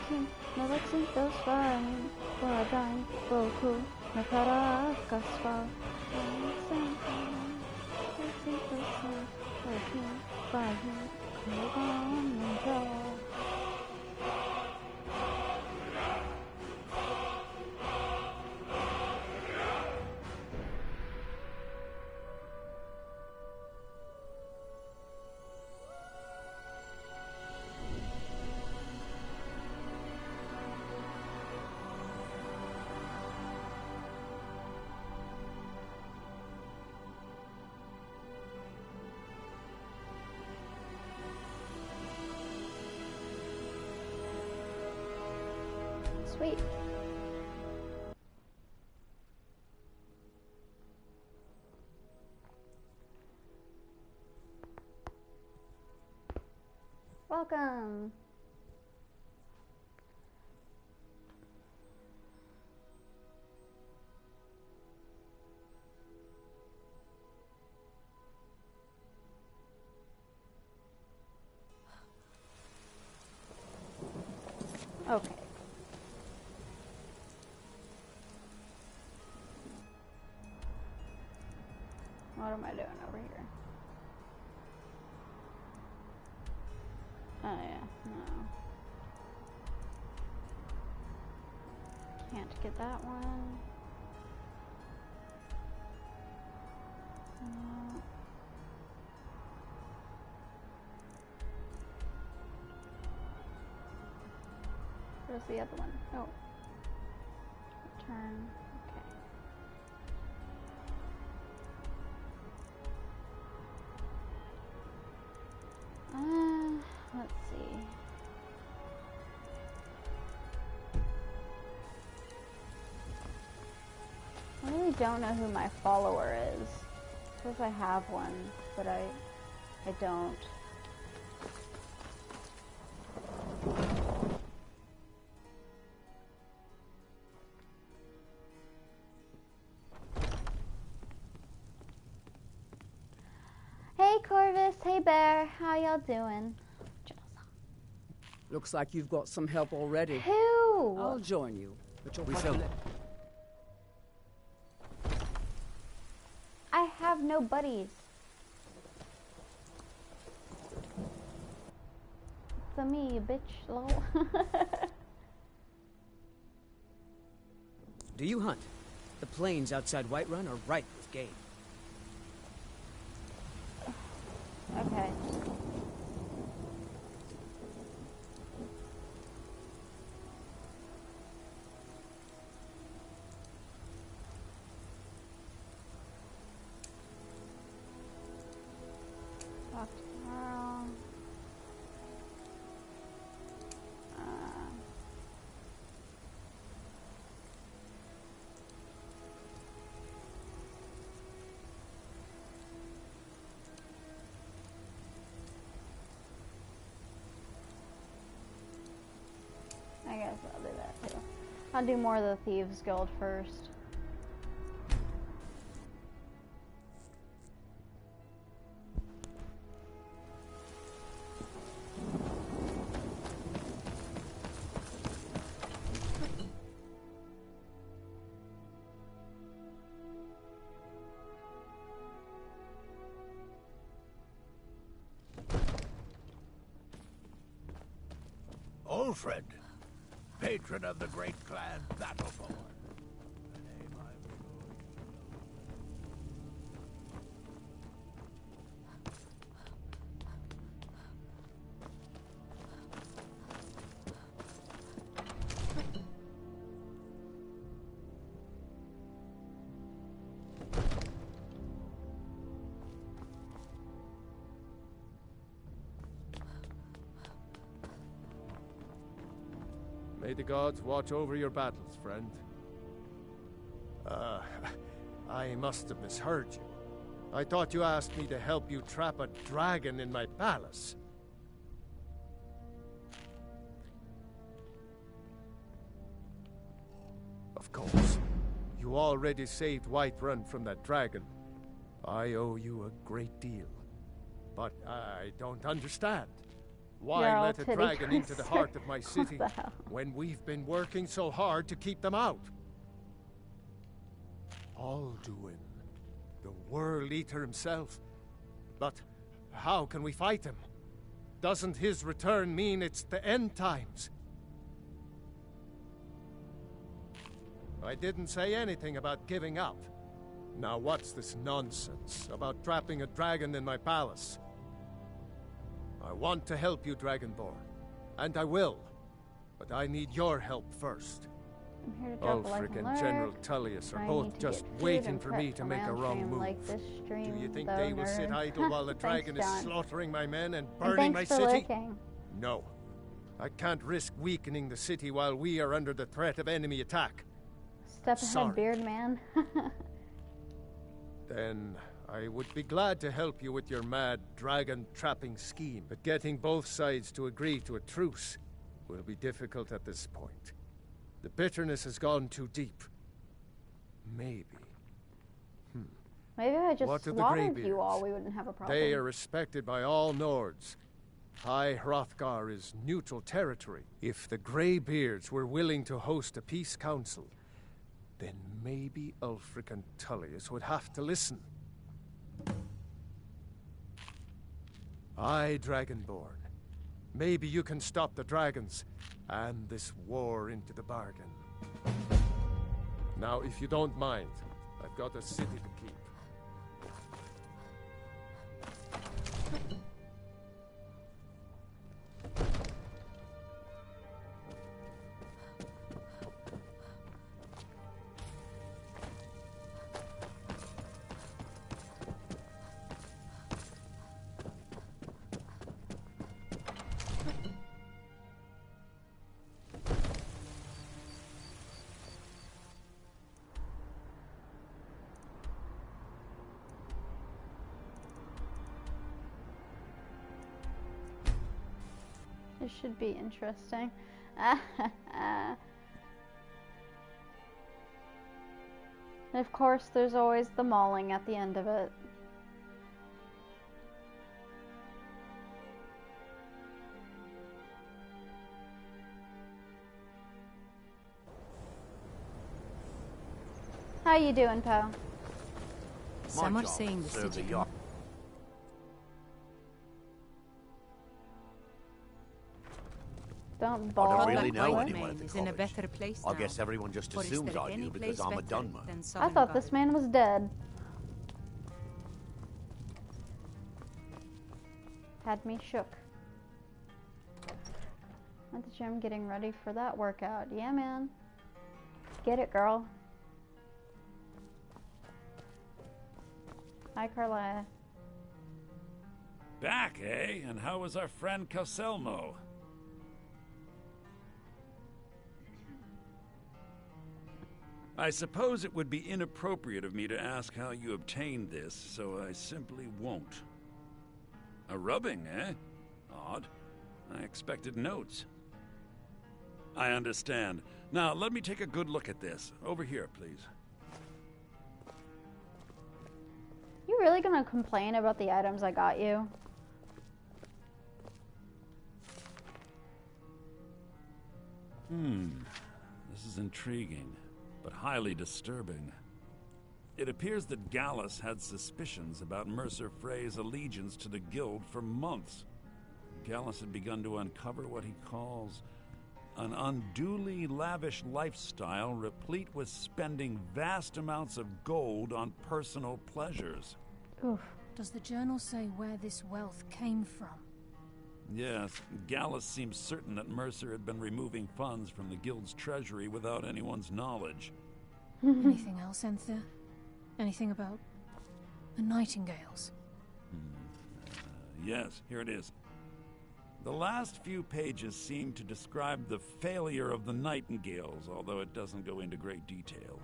King, Mexico's fine, Guadine, Boku, Caracas, Sweet. Welcome. Okay. What am I doing over here? Oh yeah, no. Can't get that one. No. Where's the other one? Oh. Return. Okay. Let's see. I really don't know who my follower is. I suppose I have one, but I don't. Hey Corvus, hey Bear, how y'all doing? Looks like you've got some help already. Who? I'll join you, but you'll I have no buddies. It's a me, you bitch, lol. Do you hunt? The plains outside Whiterun are ripe with game. Okay. Talk tomorrow. I guess I'll do that too. I'll do more of the Thieves Guild first. Ulfred, patron of the great clan Battleborn. The name I will May the gods watch over your battles, friend. I must have misheard you. I thought you asked me to help you trap a dragon in my palace. Of course. You already saved Whiterun from that dragon. I owe you a great deal. But I don't understand. Why You're all let a titty dragon into the twister. heart of my city What the hell? when we've been working so hard to keep them out? Alduin, the World Eater himself. But how can we fight him? Doesn't his return mean it's the end times? I didn't say anything about giving up. Now what's this nonsense about trapping a dragon in my palace? I want to help you, Dragonborn, and I will. But I need your help first. I'm here to drop a like Ulfric and and alert. General Tullius are I both need to just get food waiting and for prep me to for make my a own wrong stream, move. like this stream, Do you think though, they will sit nerd? idle while the Thanks, dragon is John. slaughtering my men and And burning my thanks for city? lurking. No. I can't risk weakening the city while we are under the threat of enemy attack. Step ahead, Sorry. beard man. Then I would be glad to help you with your mad dragon trapping scheme, but getting both sides to agree to a truce will be difficult at this point. The bitterness has gone too deep. Maybe. Maybe if I just What of the slaughtered Greybeards? you all, we wouldn't have a problem. They are respected by all Nords. High Hrothgar is neutral territory. If the Greybeards were willing to host a peace council, then maybe Ulfric and Tullius would have to listen. Aye, Dragonborn. Maybe you can stop the dragons, and this war into the bargain. Now, if you don't mind, I've got a city to keep. This should be interesting. And of course, there's always the mauling at the end of it. How you doing, Poe? Some are saying the city can... Don't I ball. don't really Godlike know white anyone man at the is in a college. better place I now. guess everyone just For is assumes there I any do because place I'm a better Dunmer. than I Southern thought this man was dead. Had me shook. At the gym getting ready for that workout. Yeah, man. Get it, girl. Hi, Carlia. Back, eh? And how was our friend Calselmo? I suppose it would be inappropriate of me to ask how you obtained this, so I simply won't. A rubbing, eh? Odd. I expected notes. I understand. Now, let me take a good look at this. Over here, please. You really gonna complain about the items I got you? This is intriguing, but highly disturbing. It appears that Gallus had suspicions about Mercer Frey's allegiance to the Guild for months. Gallus had begun to uncover what he calls an unduly lavish lifestyle replete with spending vast amounts of gold on personal pleasures. Oof. Does the journal say where this wealth came from? Yes, Gallus seems certain that Mercer had been removing funds from the Guild's treasury without anyone's knowledge. Anything else, Enthir? Anything about the Nightingales? Yes, here it is. The last few pages seem to describe the failure of the Nightingales, although it doesn't go into great detail.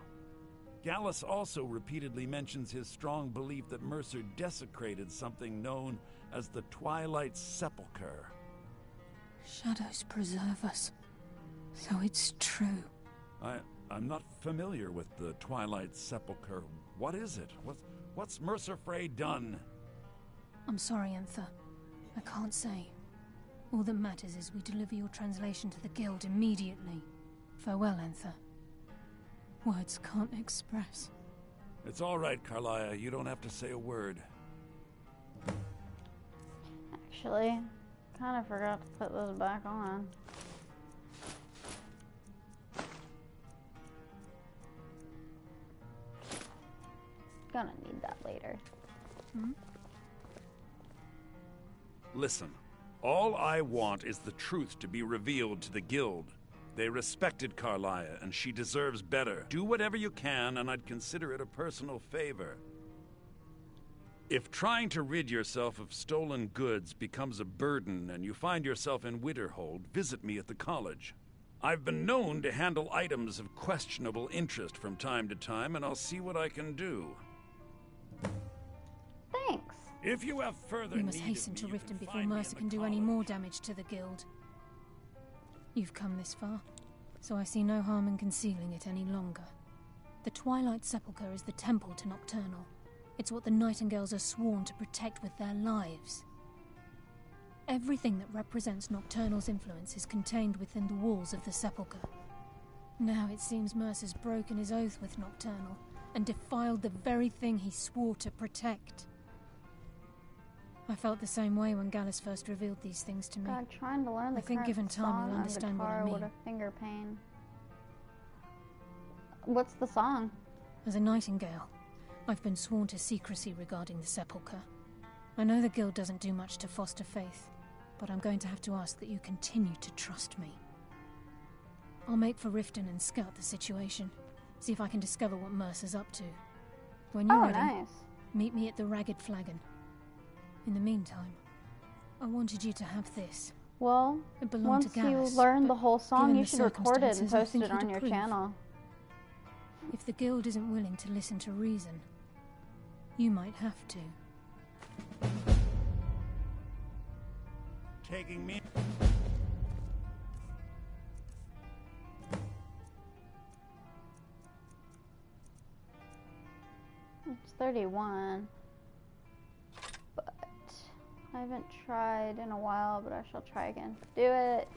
Gallus also repeatedly mentions his strong belief that Mercer desecrated something known as the Twilight Sepulchre. Shadows preserve us. So it's true. I'm not familiar with the Twilight Sepulchre. What is it? What's Mercer Frey done? I'm sorry, Enthir. I can't say. All that matters is we deliver your translation to the guild immediately. Farewell, Enther. Words can't express. It's all right, Carlia. You don't have to say a word. Actually, kind of forgot to put those back on. Gonna need that later. Listen, all I want is the truth to be revealed to the guild. They respected Carlia, and she deserves better. Do whatever you can, and I'd consider it a personal favor. If trying to rid yourself of stolen goods becomes a burden and you find yourself in Winterhold, visit me at the college. I've been known to handle items of questionable interest from time to time, and I'll see what I can do. Thanks. If you have further We must need hasten of to me, you Riften can before find me in Mercer the can do any college. more damage to the guild. You've come this far, so I see no harm in concealing it any longer. The Twilight Sepulchre is the temple to Nocturnal. It's what the Nightingales are sworn to protect with their lives. Everything that represents Nocturnal's influence is contained within the walls of the Sepulchre. Now it seems Mercer's broken his oath with Nocturnal and defiled the very thing he swore to protect. I felt the same way when Gallus first revealed these things to me. God, trying to learn the I think current given time song you'll on understand what I guitar mean. with a finger pain. What's the song? As a Nightingale, I've been sworn to secrecy regarding the Sepulchre. I know the Guild doesn't do much to foster faith, but I'm going to have to ask that you continue to trust me. I'll make for Riften and scout the situation, see if I can discover what Mercer's up to. When you're Oh, ready, nice. meet me at the Ragged Flagon. In the meantime, I wanted you to have this. Well, It belonged once to Gallus, you learn but the whole song, given you the should record it and circumstances, I post think it you'd on your approve. channel. If the Guild isn't willing to listen to reason, you might have to. Taking me. It's 31. But I haven't tried in a while, but I shall try again. Do it!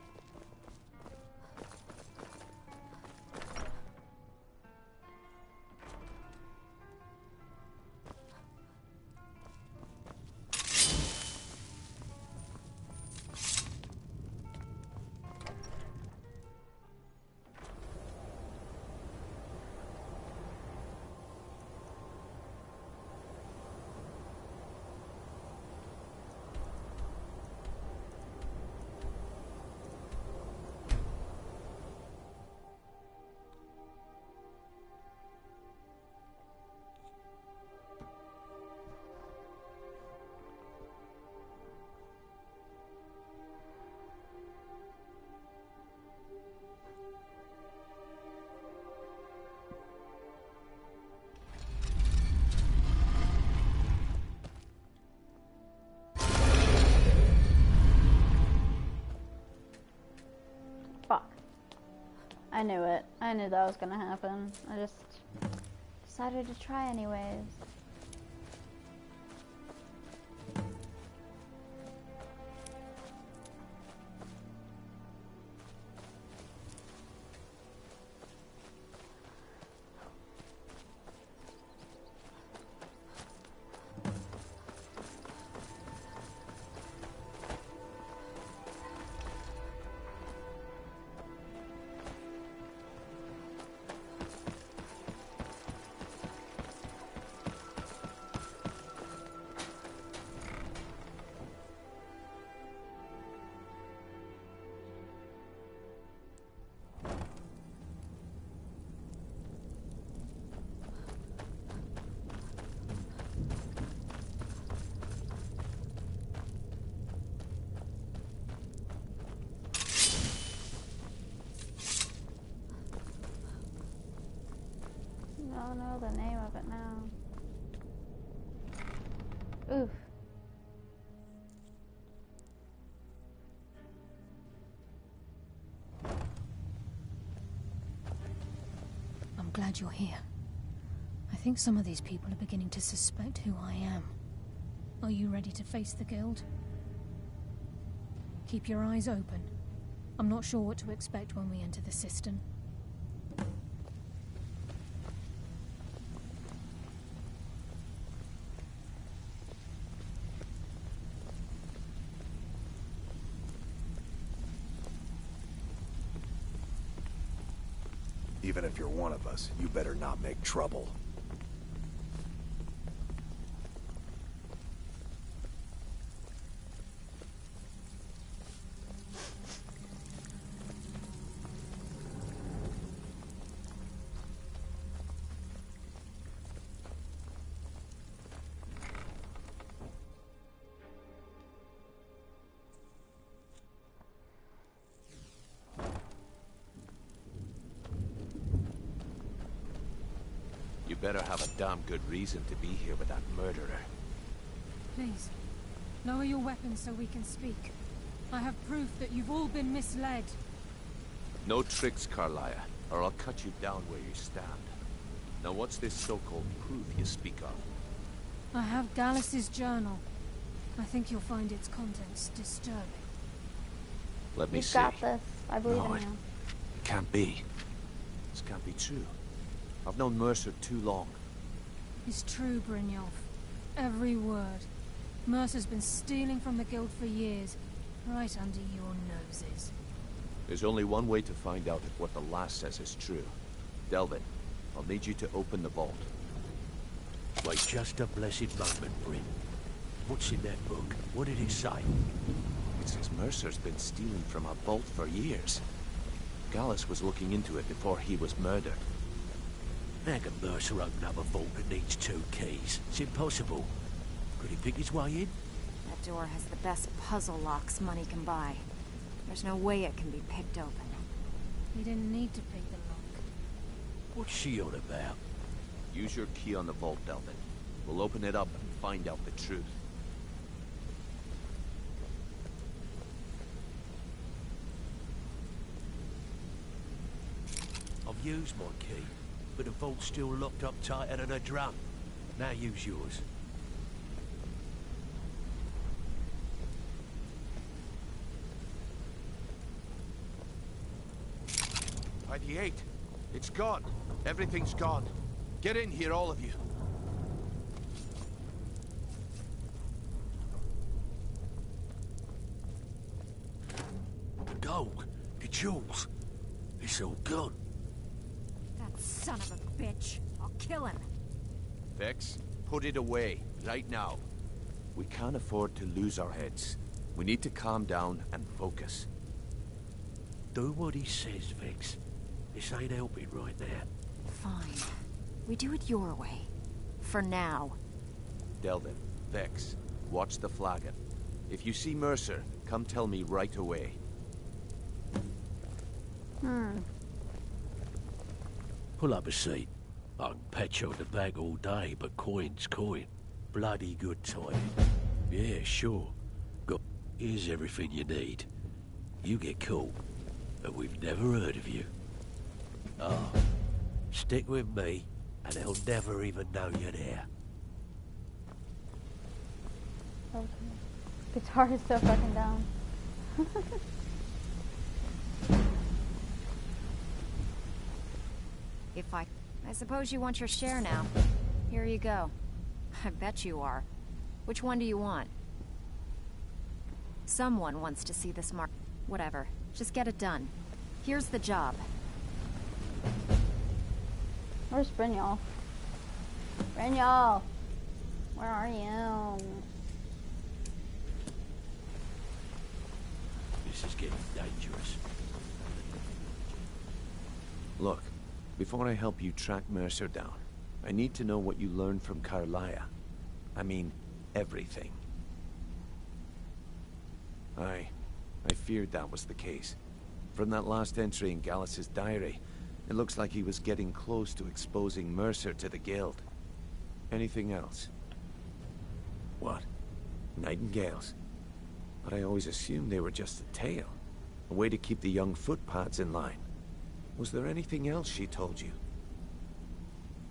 Fuck. I knew it. I knew that was gonna happen. I just decided to try anyways. I don't know the name of it now. Oof. I'm glad you're here. I think some of these people are beginning to suspect who I am. Are you ready to face the Guild? Keep your eyes open. I'm not sure what to expect when we enter the cistern. Even if you're one of us, you better not make trouble. You better have a damn good reason to be here with that murderer. Please, lower your weapons so we can speak. I have proof that you've all been misled. No tricks, Carlia, or I'll cut you down where you stand. Now what's this so-called proof you speak of? I have Gallus's journal. I think you'll find its contents disturbing. Let me You've see. got this. I believe No, in you. It can't be. This can't be true. I've known Mercer too long. It's true, Brynjolf. Every word. Mercer's been stealing from the guild for years, right under your noses. There's only one way to find out if what the lass says is true. Delvin, I'll need you to open the vault. Wait just a blessed moment, Bryn. What's in that book? What did it say? It says Mercer's been stealing from our vault for years. Gallus was looking into it before he was murdered. How can Mercer open up a vault that needs 2 keys? It's impossible. Could he pick his way in? That door has the best puzzle locks money can buy. There's no way it can be picked open. He didn't need to pick the lock. What's she on about? Use your key on the vault, Delvin. We'll open it up and find out the truth. I've used my key, but the vault's still locked up tighter than a drum. Now use yours. By the 8. It's gone. Everything's gone. Get in here, all of you. The gold, the jewels, it's all gone. That son of a bitch. I'll kill him. Vex, put it away, right now. We can't afford to lose our heads. We need to calm down and focus. Do what he says, Vex. This ain't helping right now. Fine. We do it your way. For now. Delvin, Vex, watch the flagon. If you see Mercer, come tell me right away. Pull up a seat. I can pat you on the back all day, but coin's coin. Bloody good timing. Yeah, sure. Got. Here's everything you need. You get caught, and we've never heard of you. Oh, stick with me, and they'll never even know you're there. Okay. Guitar is so fucking down. I suppose you want your share now. Here you go. I bet you are. Which one do you want? Someone wants to see this mark. Whatever. Just get it done. Here's the job. Where's Brynjolf? Brynjolf! Where are you? This is getting dangerous. Look, before I help you track Mercer down, I need to know what you learned from Carlia. I mean, everything. I feared that was the case. From that last entry in Gallus's diary, it looks like he was getting close to exposing Mercer to the guild. Anything else? What? Nightingales? But I always assumed they were just a tale. A way to keep the young footpads in line. Was there anything else she told you?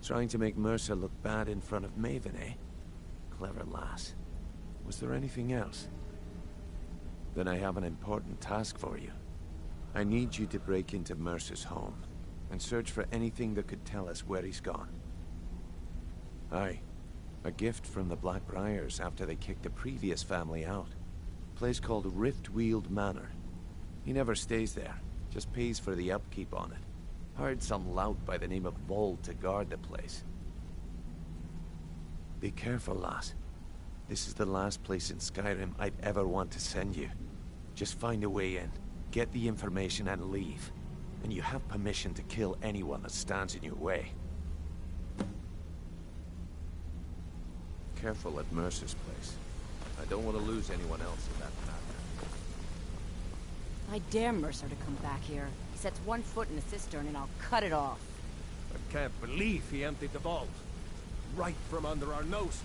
Trying to make Mercer look bad in front of Maven, eh? Clever lass. Was there anything else? Then I have an important task for you. I need you to break into Mercer's home and search for anything that could tell us where he's gone. Aye. A gift from the Blackbriars after they kicked the previous family out. A place called Riftweald Manor. He never stays there, just pays for the upkeep on it. Hired some lout by the name of Vold to guard the place. Be careful, lass. This is the last place in Skyrim I'd ever want to send you. Just find a way in, get the information and leave. And you have permission to kill anyone that stands in your way. Careful at Mercer's place. I don't want to lose anyone else in that matter. I dare Mercer to come back here. He sets one foot in the cistern and I'll cut it off. I can't believe he emptied the vault. Right from under our noses.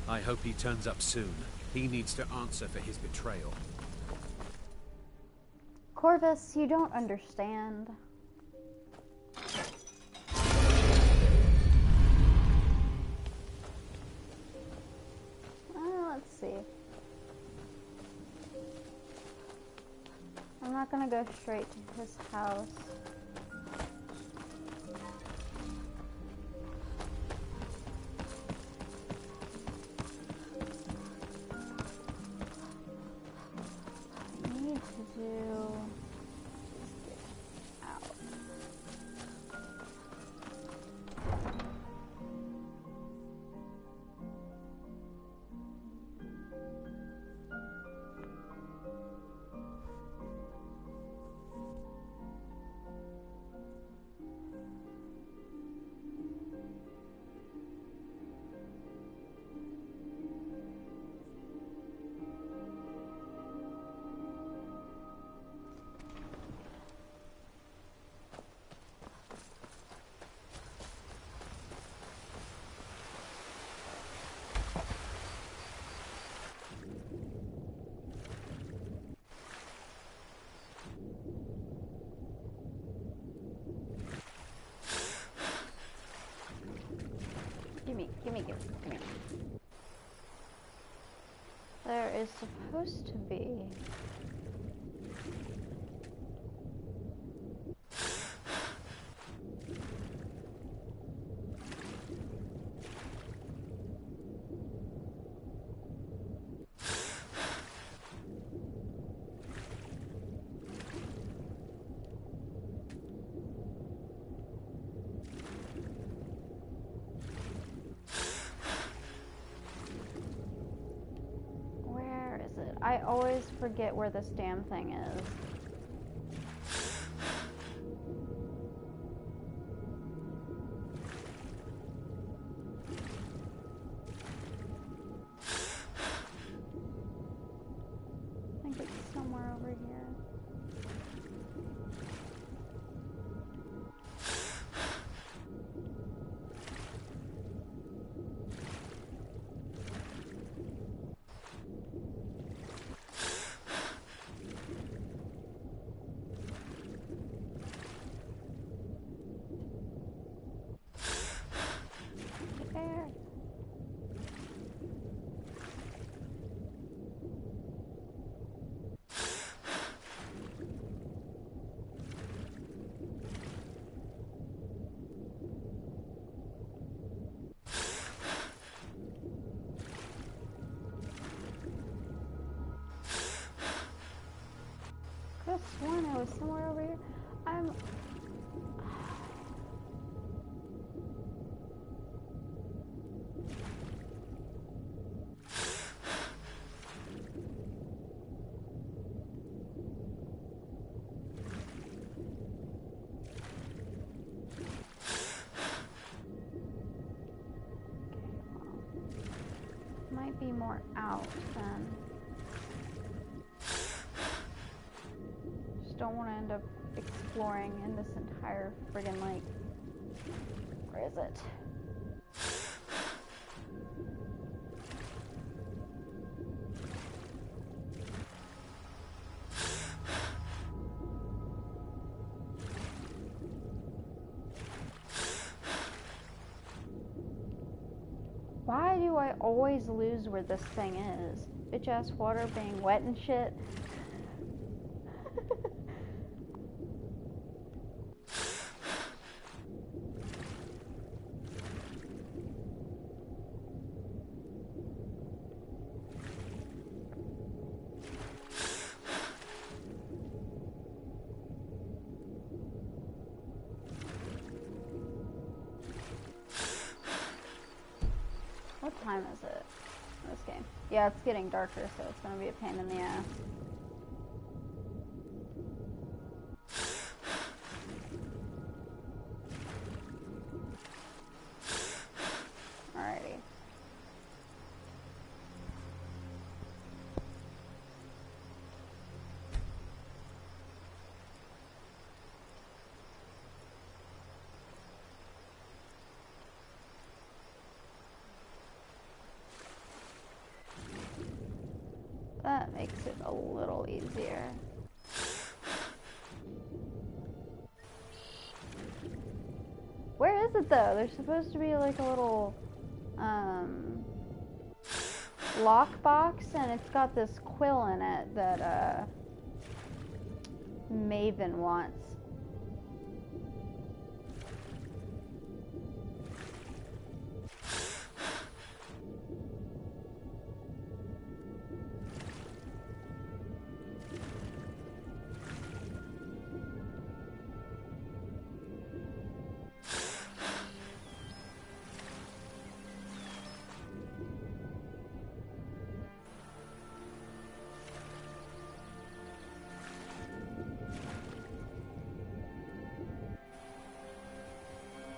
I hope he turns up soon. He needs to answer for his betrayal. Corvus, you don't understand. Let's see. I'm not gonna go straight to his house. I need to do... out. Give me. There is supposed to be... I always forget where this damn thing is. I think it's somewhere over here. I could have sworn I was somewhere over here. Might be more out then. Don't want to end up exploring in this entire friggin' lake. Where is it? Why do I always lose where this thing is? Bitch ass water being wet and shit. What time is it in this game? Yeah, it's getting darker, so it's gonna be a pain in the ass. Alrighty. That makes it a little easier. Where is it though? There's supposed to be like a little lock box, and it's got this quill in it that Maven wants.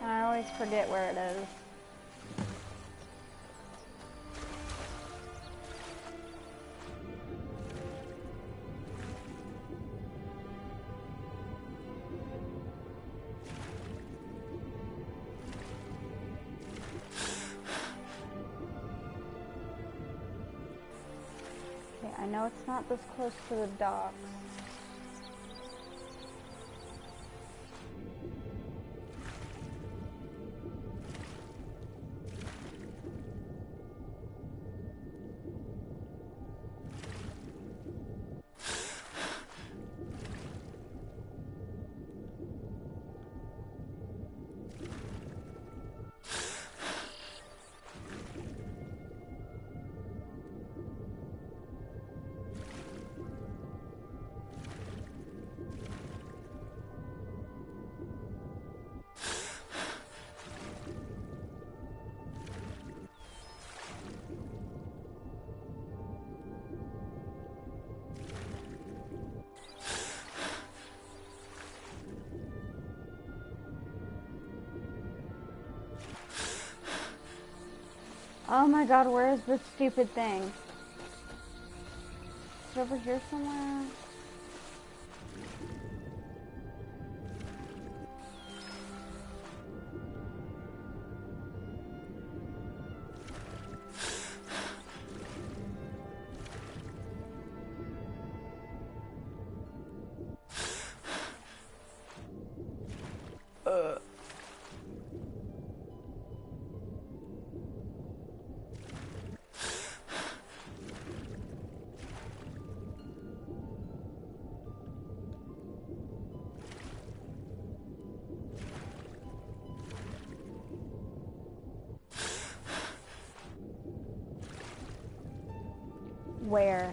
And I always forget where it is. Okay, I know it's not this close to the docks. Oh my god, where is this stupid thing? Is it over here somewhere? Where?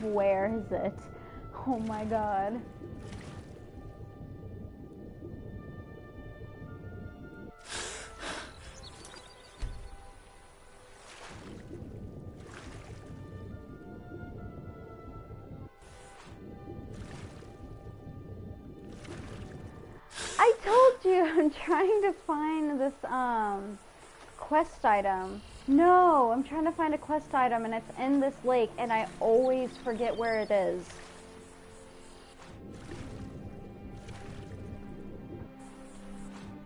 Where is it? Oh my god. I told you I'm trying to find this quest item. No, I'm trying to find a quest item and it's in this lake and I always forget where it is.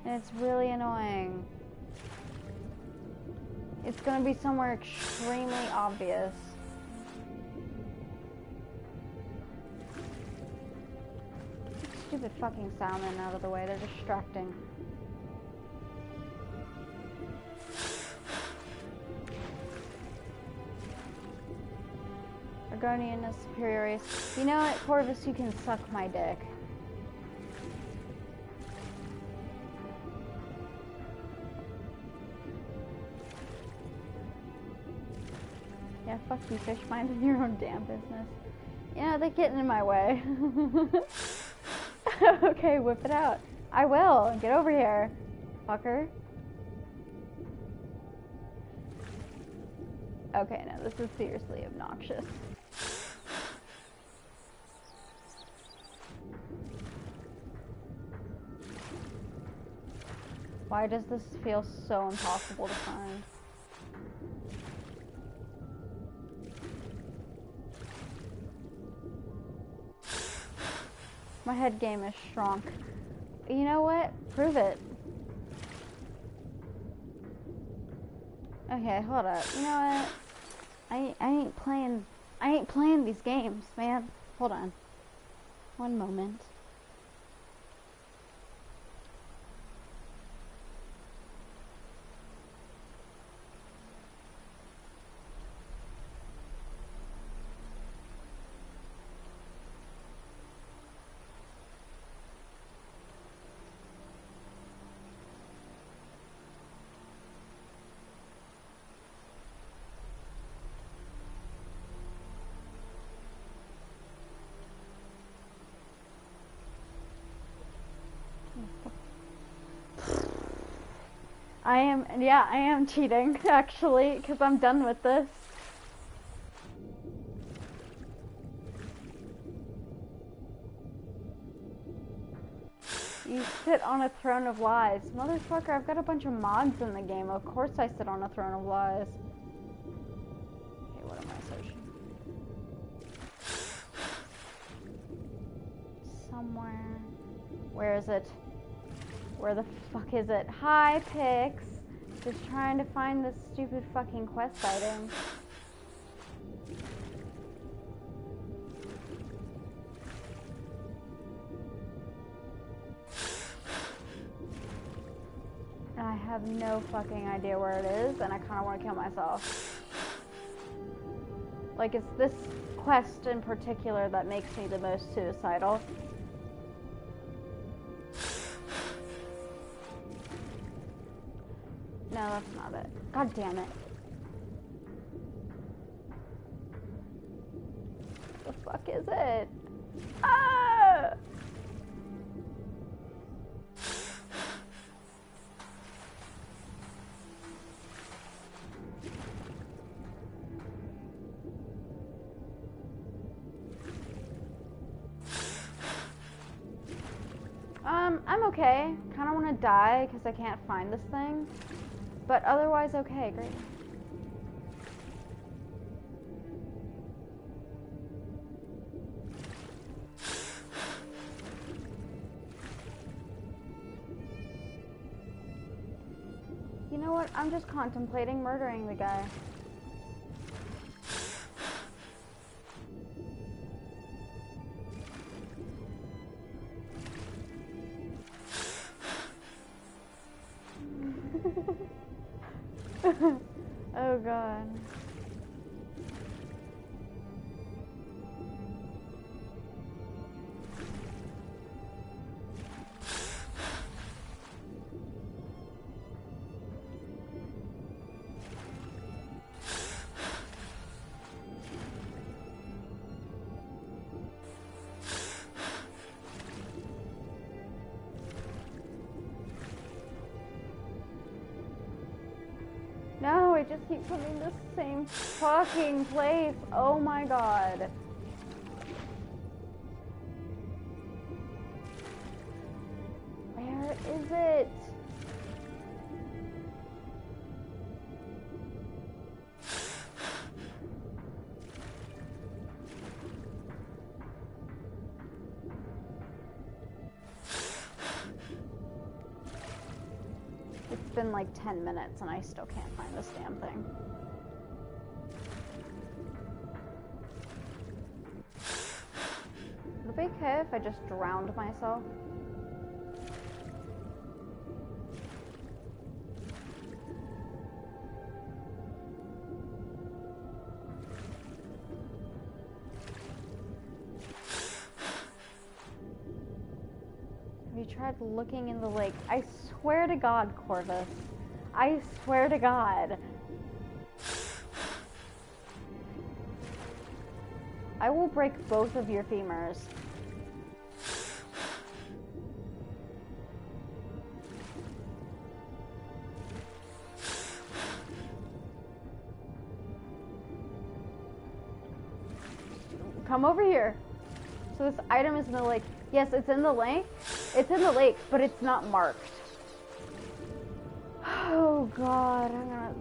And it's really annoying. It's gonna be somewhere extremely obvious. Stupid fucking salmon out of the way, they're distracting. Argonian is superior race. You know what, Corvus, you can suck my dick. Yeah, fuck you, fish. Minding your own damn business. Yeah, they're getting in my way. Okay, whip it out. I will. Get over here, fucker. Okay, no, this is seriously obnoxious. Why does this feel so impossible to find? My head game is shrunk. You know what? Prove it. Okay, hold up. You know what? I ain't playing these games, man. Hold on. One moment. I am cheating, actually, because I'm done with this. You sit on a throne of lies. Motherfucker, I've got a bunch of mods in the game. Of course I sit on a throne of lies. Okay, what am I searching? Somewhere. Where is it? Where the fuck is it? Hi, Pix. Just trying to find this stupid fucking quest item. I have no fucking idea where it is, and I kind of want to kill myself. Like, it's this quest in particular that makes me the most suicidal. No, that's not it. God damn it. What the fuck is it? Ah! I'm okay. Kinda wanna die because I can't find this thing. But otherwise, okay, great. You know what? I'm just contemplating murdering the guy. Oh god. No, I just keep coming to the same fucking place. Oh my god. Where is it? It's been like 10 minutes and I still can't find this damn thing. Would it be okay if I just drowned myself? you tried looking in the lake? I swear to God, Corvus. I swear to God. I will break both of your femurs. Come over here. So this item is in the lake. Yes, it's in the lake. It's in the lake, but it's not marked. Oh God, I'm gonna...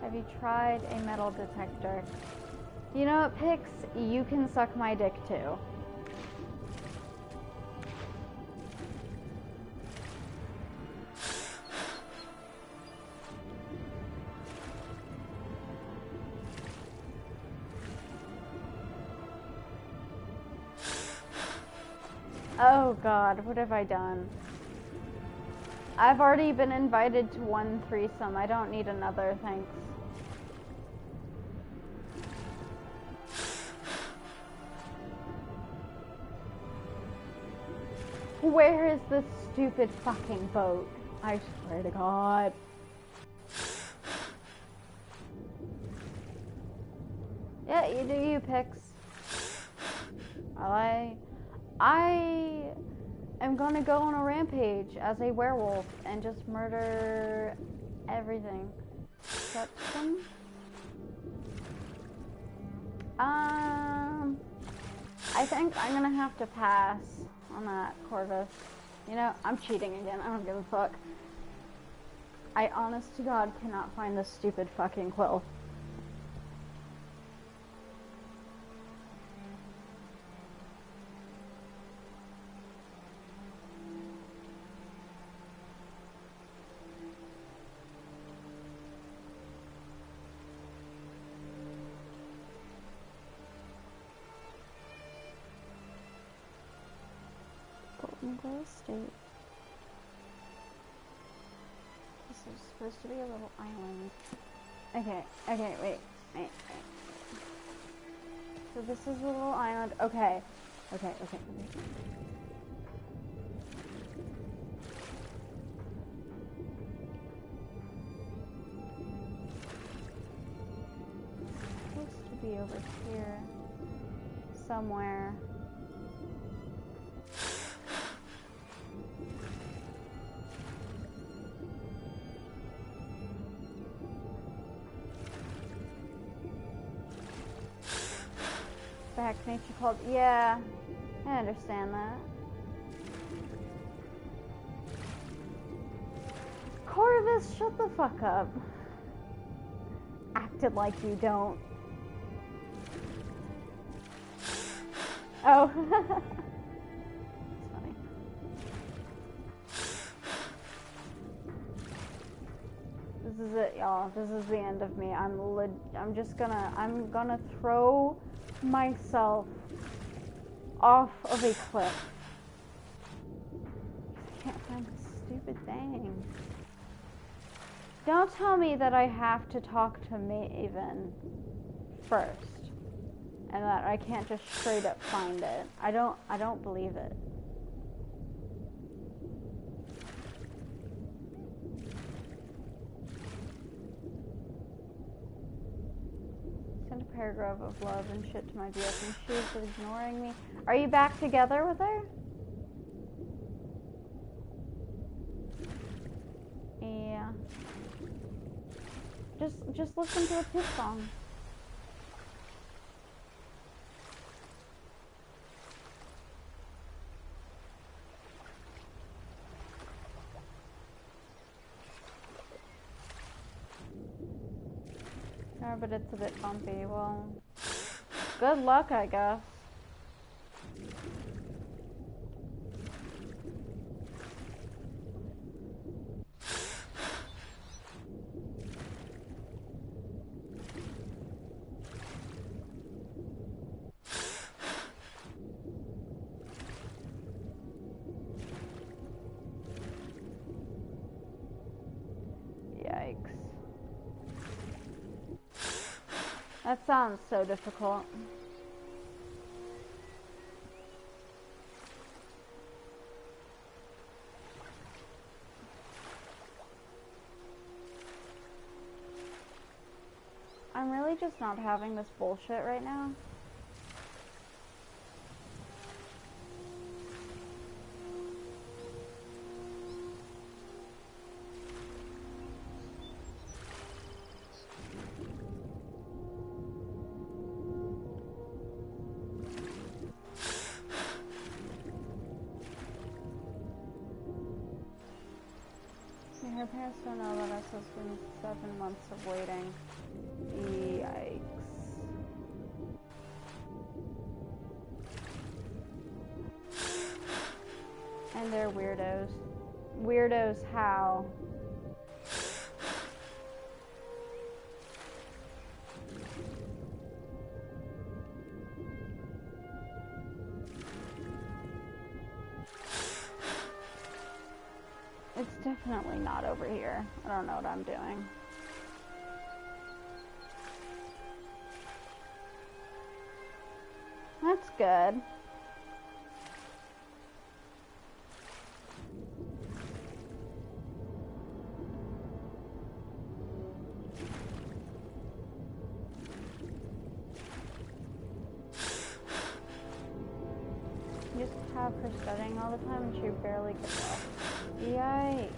Have you tried a metal detector? You know what, Pix? You can suck my dick too. Oh God, what have I done? I've already been invited to one threesome. I don't need another, thanks. Where is this stupid fucking boat? I swear to God. Yeah, you do you, Pix. I am gonna go on a rampage as a werewolf and just murder everything. Exception? I think I'm gonna have to pass on that, Corvus. You know, I'm cheating again. I don't give a fuck. I honest to God cannot find this stupid fucking quill. Golden State. This is supposed to be a little island. Okay, wait. So this is a little island. Okay. It's supposed to be over here somewhere. Back nature called. Yeah, I understand that. Corvus, shut the fuck up. Acted like you don't. Oh. It's funny. This is it, y'all. This is the end of me. I'm gonna throw myself off of a cliff. I can't find this stupid thing. Don't tell me that I have to talk to Maven first and that I can't just straight up find it. I don't believe it. Send a paragraph of love and shit to my BF and she is ignoring me. Are you back together with her? Yeah. Just listen to a Pip song. No, but it's a bit bumpy. Well, good luck, I guess. That sounds so difficult. I'm really just not having this bullshit right now. Her parents don't know about us. It's been 7 months of waiting. Yikes. And they're weirdos. Weirdos how? It's definitely not over here. I don't know what I'm doing. That's good. You just have her studying all the time and she barely gets off. Yikes.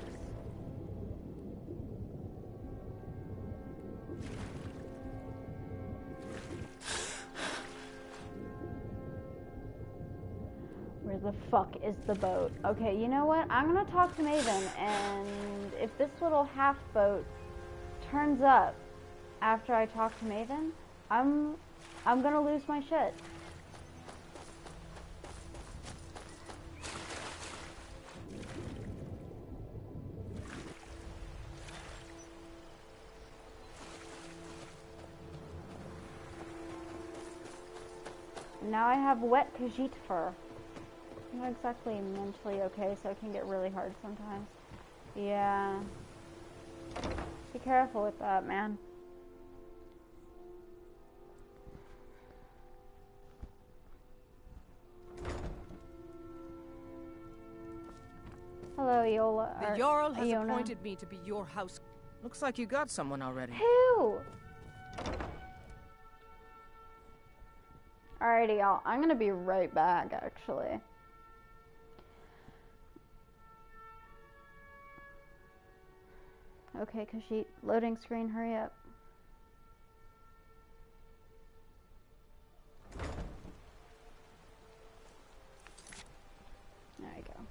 Where the fuck is the boat? Okay, you know what? I'm gonna talk to Maven, and if this little half boat turns up after I talk to Maven, I'm gonna lose my shit. Now I have wet Khajiit fur. I'm not exactly mentally okay, so it can get really hard sometimes. Yeah. Be careful with that, man. Hello, Iola. The Jarl has Iona. appointed me to be your house. Looks like you got someone already. Who? Alrighty, y'all. I'm gonna be right back, actually. Okay, Khajiit. Loading screen, hurry up. There you go.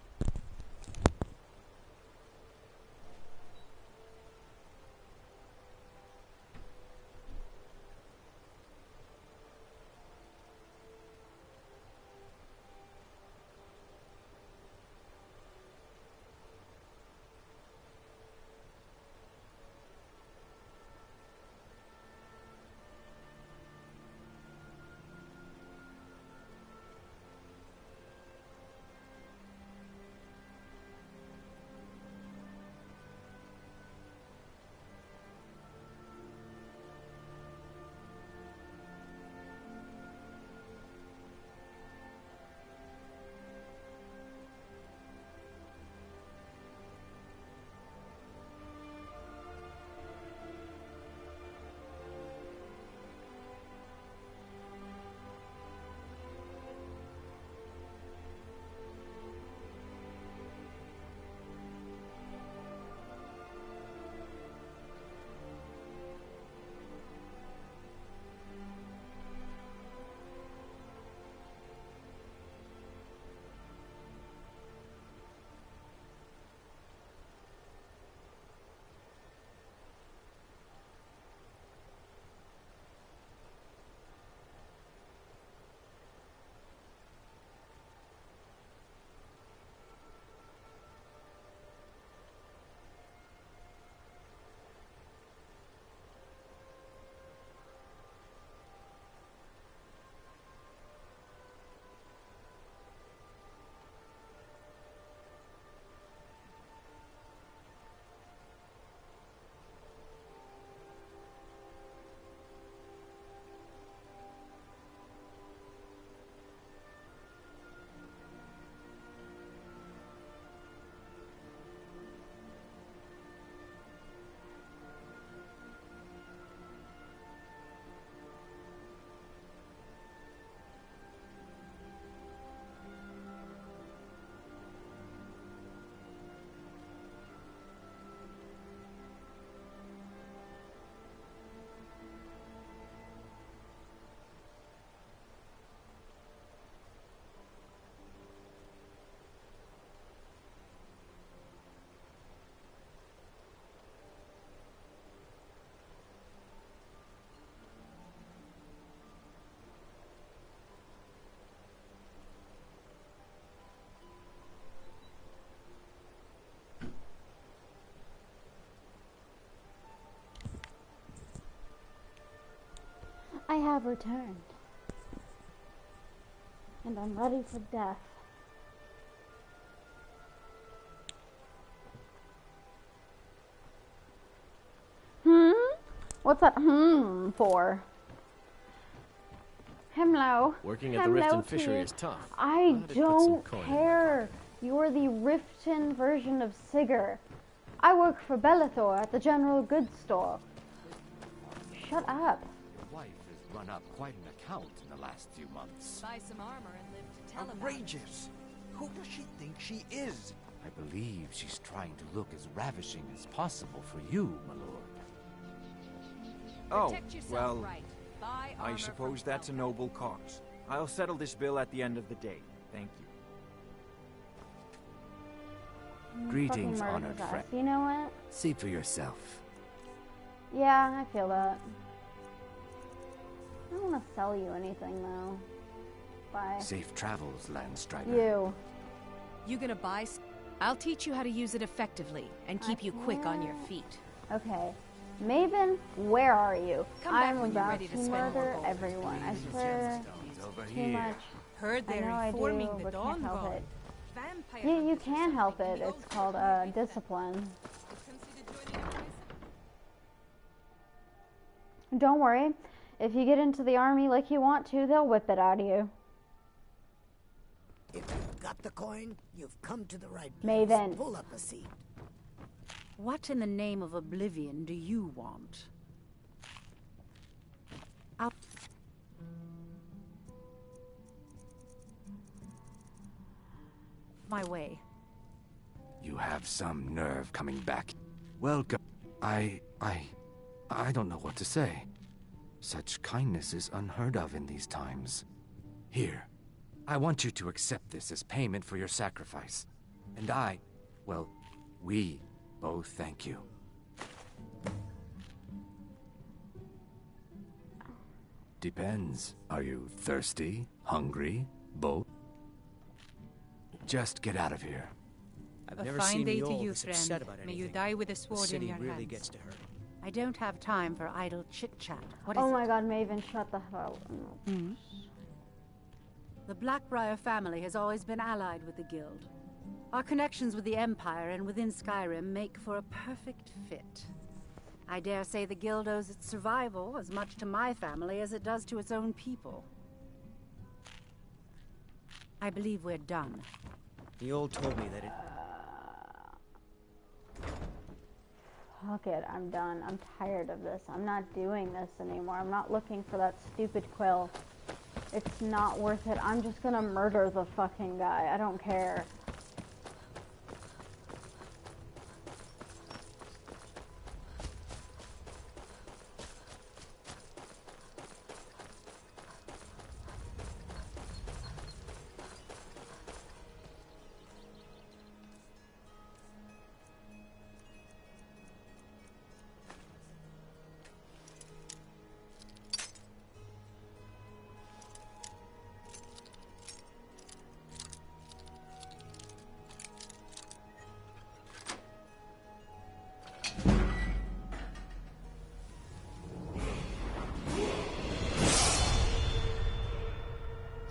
have returned. And I'm ready for death. What's that for? Hello. Working at the Riften fishery is tough. I don't care. You're the Riften version of Sigurd. I work for Bellathor at the general goods store. Shut up. Your wife has run up quite an account in the last few months. Buy some armor and live to tell about it. Outrageous! Who does she think she is? I believe she's trying to look as ravishing as possible for you, my lord. Oh, well, I suppose that's a noble cause. I'll settle this bill at the end of the day. Thank you. Greetings, honored friend. You know what? See for yourself. Yeah, I feel that. I don't want to sell you anything, though. Bye. Safe travels, Landstrider. You gonna buy? I'll teach you how to use it effectively and keep you quick on your feet. Okay. Maven, where are you? Come back I'm when you're about ready to to spend more murder gold. everyone. I swear. Too much. Heard I they're know I do, reforming the but Dawn can't help Guard. it. Vampire You can help it. It's called discipline. Don't worry. If you get into the army like you want to, they'll whip it out of you. If you've got the coin, you've come to the right place. Maven. Pull up a seat. What in the name of oblivion do you want? My way. You have some nerve coming back. Welcome. I don't know what to say. Such kindness is unheard of in these times. Here, I want you to accept this as payment for your sacrifice. And we both thank you. Depends. Are you thirsty? Hungry? Both? Just get out of here. I've never seen day Mjolnir to you, this upset friend. about May anything. you die with a The sword in city your really hands. gets to her. I don't have time for idle chit-chat. What is Oh it? my god, Maven, shut the hell up. The Blackbriar family has always been allied with the Guild. Our connections with the Empire and within Skyrim make for a perfect fit. I dare say the Guild owes its survival as much to my family as it does to its own people. I believe we're done. The old told me that it... Fuck it, I'm done. I'm tired of this. I'm not doing this anymore. I'm not looking for that stupid quill. It's not worth it. I'm just gonna murder the fucking guy. I don't care.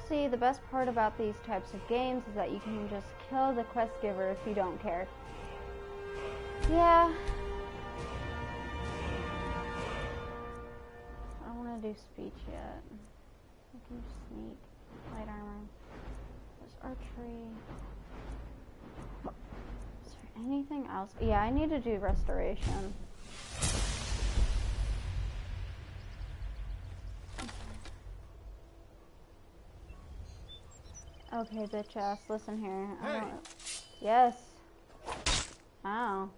See, the best part about these types of games is that you can just kill the quest giver if you don't care. Yeah. I don't want to do speech yet. I can sneak. Light armor. There's archery. Is there anything else? Yeah, I need to do restoration. Okay, bitch ass, listen here. Hey. Yes. Ow.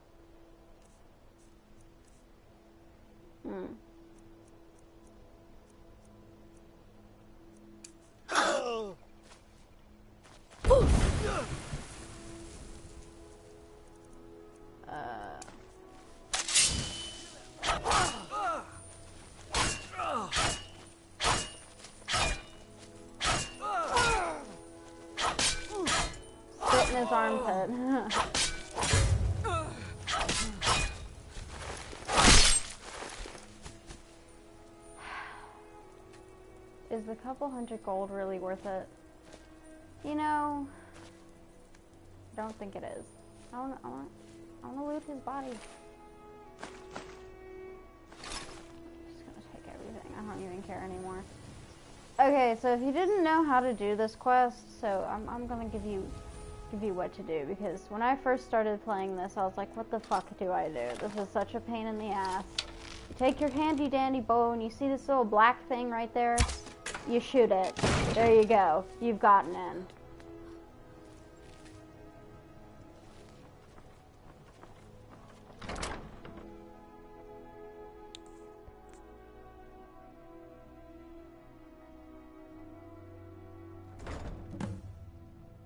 Spit in his armpit. Is a couple hundred gold really worth it? You know, I don't think it is. I want to loot his body. I'm just gonna take everything. I don't even care anymore. Okay, so if you didn't know how to do this quest, so I'm gonna give you what to do, because when I first started playing this, I was like, what the fuck do I do? This is such a pain in the ass. You take your handy dandy bow and you see this little black thing right there? You shoot it. There you go. You've gotten in.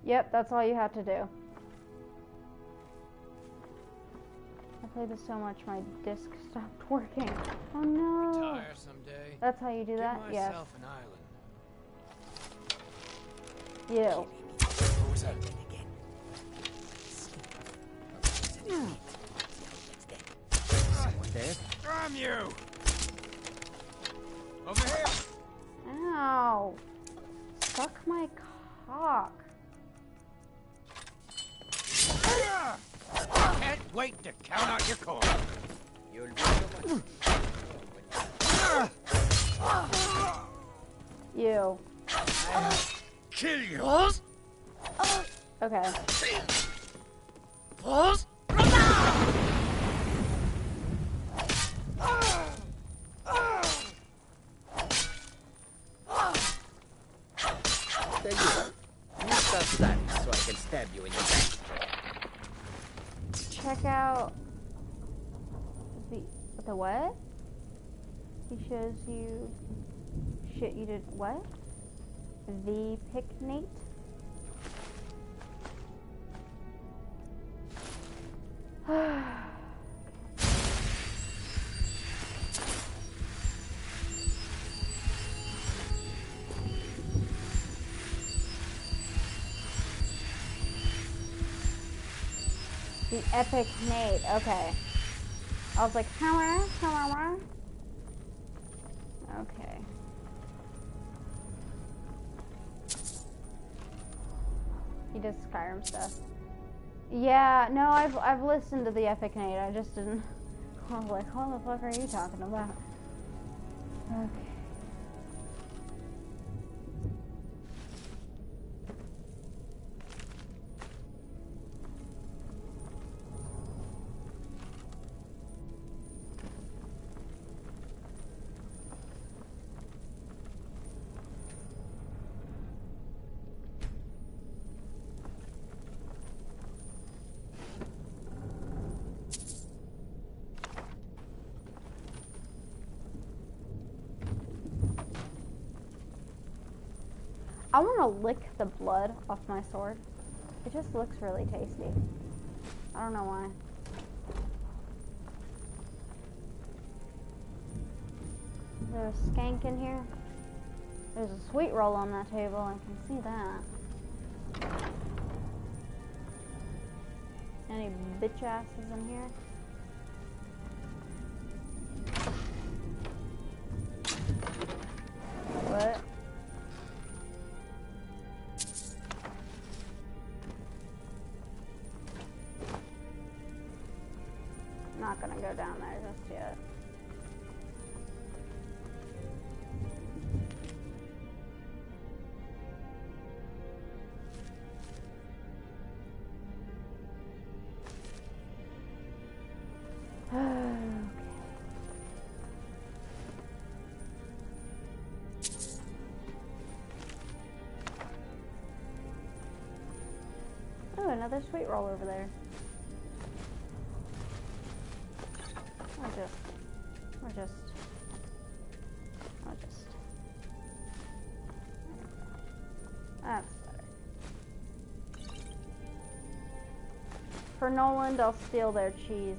Yep, that's all you have to do. I played this so much my disc stopped working. Oh no. Retire someday. That's how you do that? Give Yes. myself an island. You. Who's that? Someone dead? Damn you! Over here! Ow. Suck my cock. Can't wait to count out your coin. You'll be You. kill you. Okay. Pause. There you are. You stop that so I can stab you in your back. Check out the what? He shows you shit you did what? The picnate? The epic nade, okay. I was like, okay. He does Skyrim stuff. Yeah, no, I've listened to the epic nade, I just didn't. I was like, what the fuck are you talking about? Okay. I want to lick the blood off my sword. It just looks really tasty. I don't know why. Is there a skank in here? There's a sweet roll on that table, I can see that. Any bitch asses in here? What? Not gonna go down there just yet. Oh, another sweet roll over there. Or just. That's better. For Noland, I'll steal their cheese.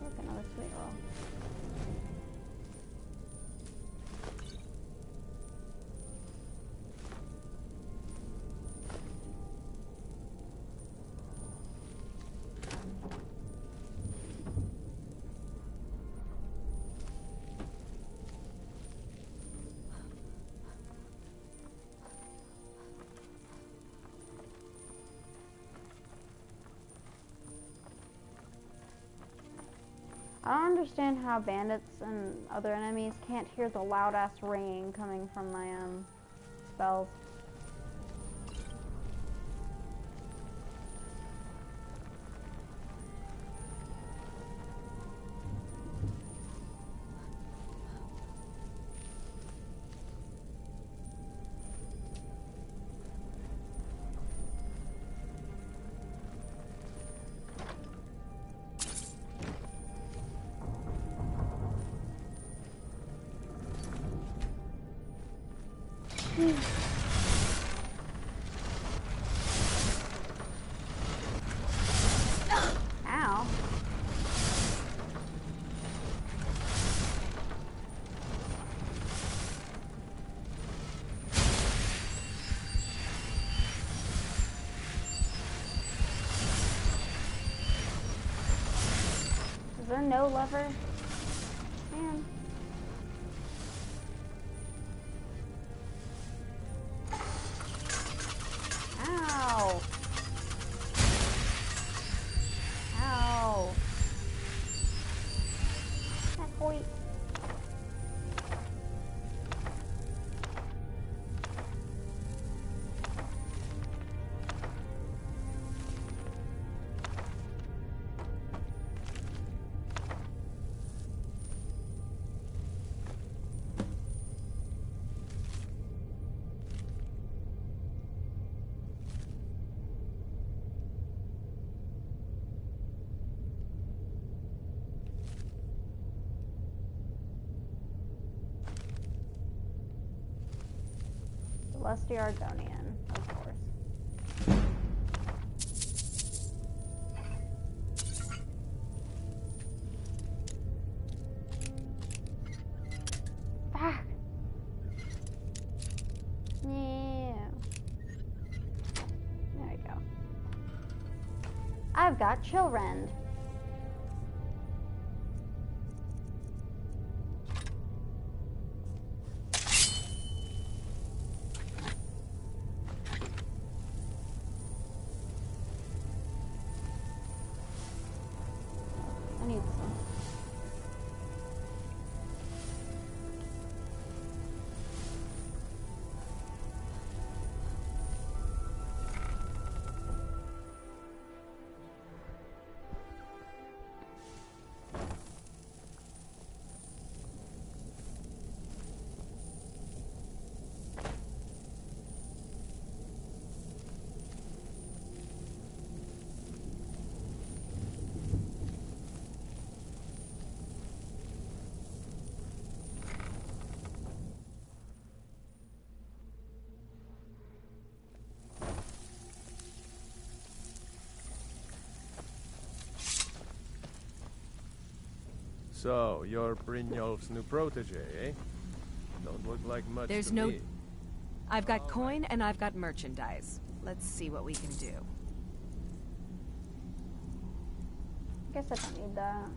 Look, another sweet roll. I don't understand how bandits and other enemies can't hear the loud ass ringing coming from my spells. Ow. Is there no lever? Man. Ow. Ow. That boy. Lusty Argonian, of course. Ah. Yeah. There we go. I've got Chillrend. I need some. So, you're Brynjolf's new protege, eh? Don't look like much There's to no... me. I've got coin and I've got merchandise. Let's see what we can do. Guess I don't need that.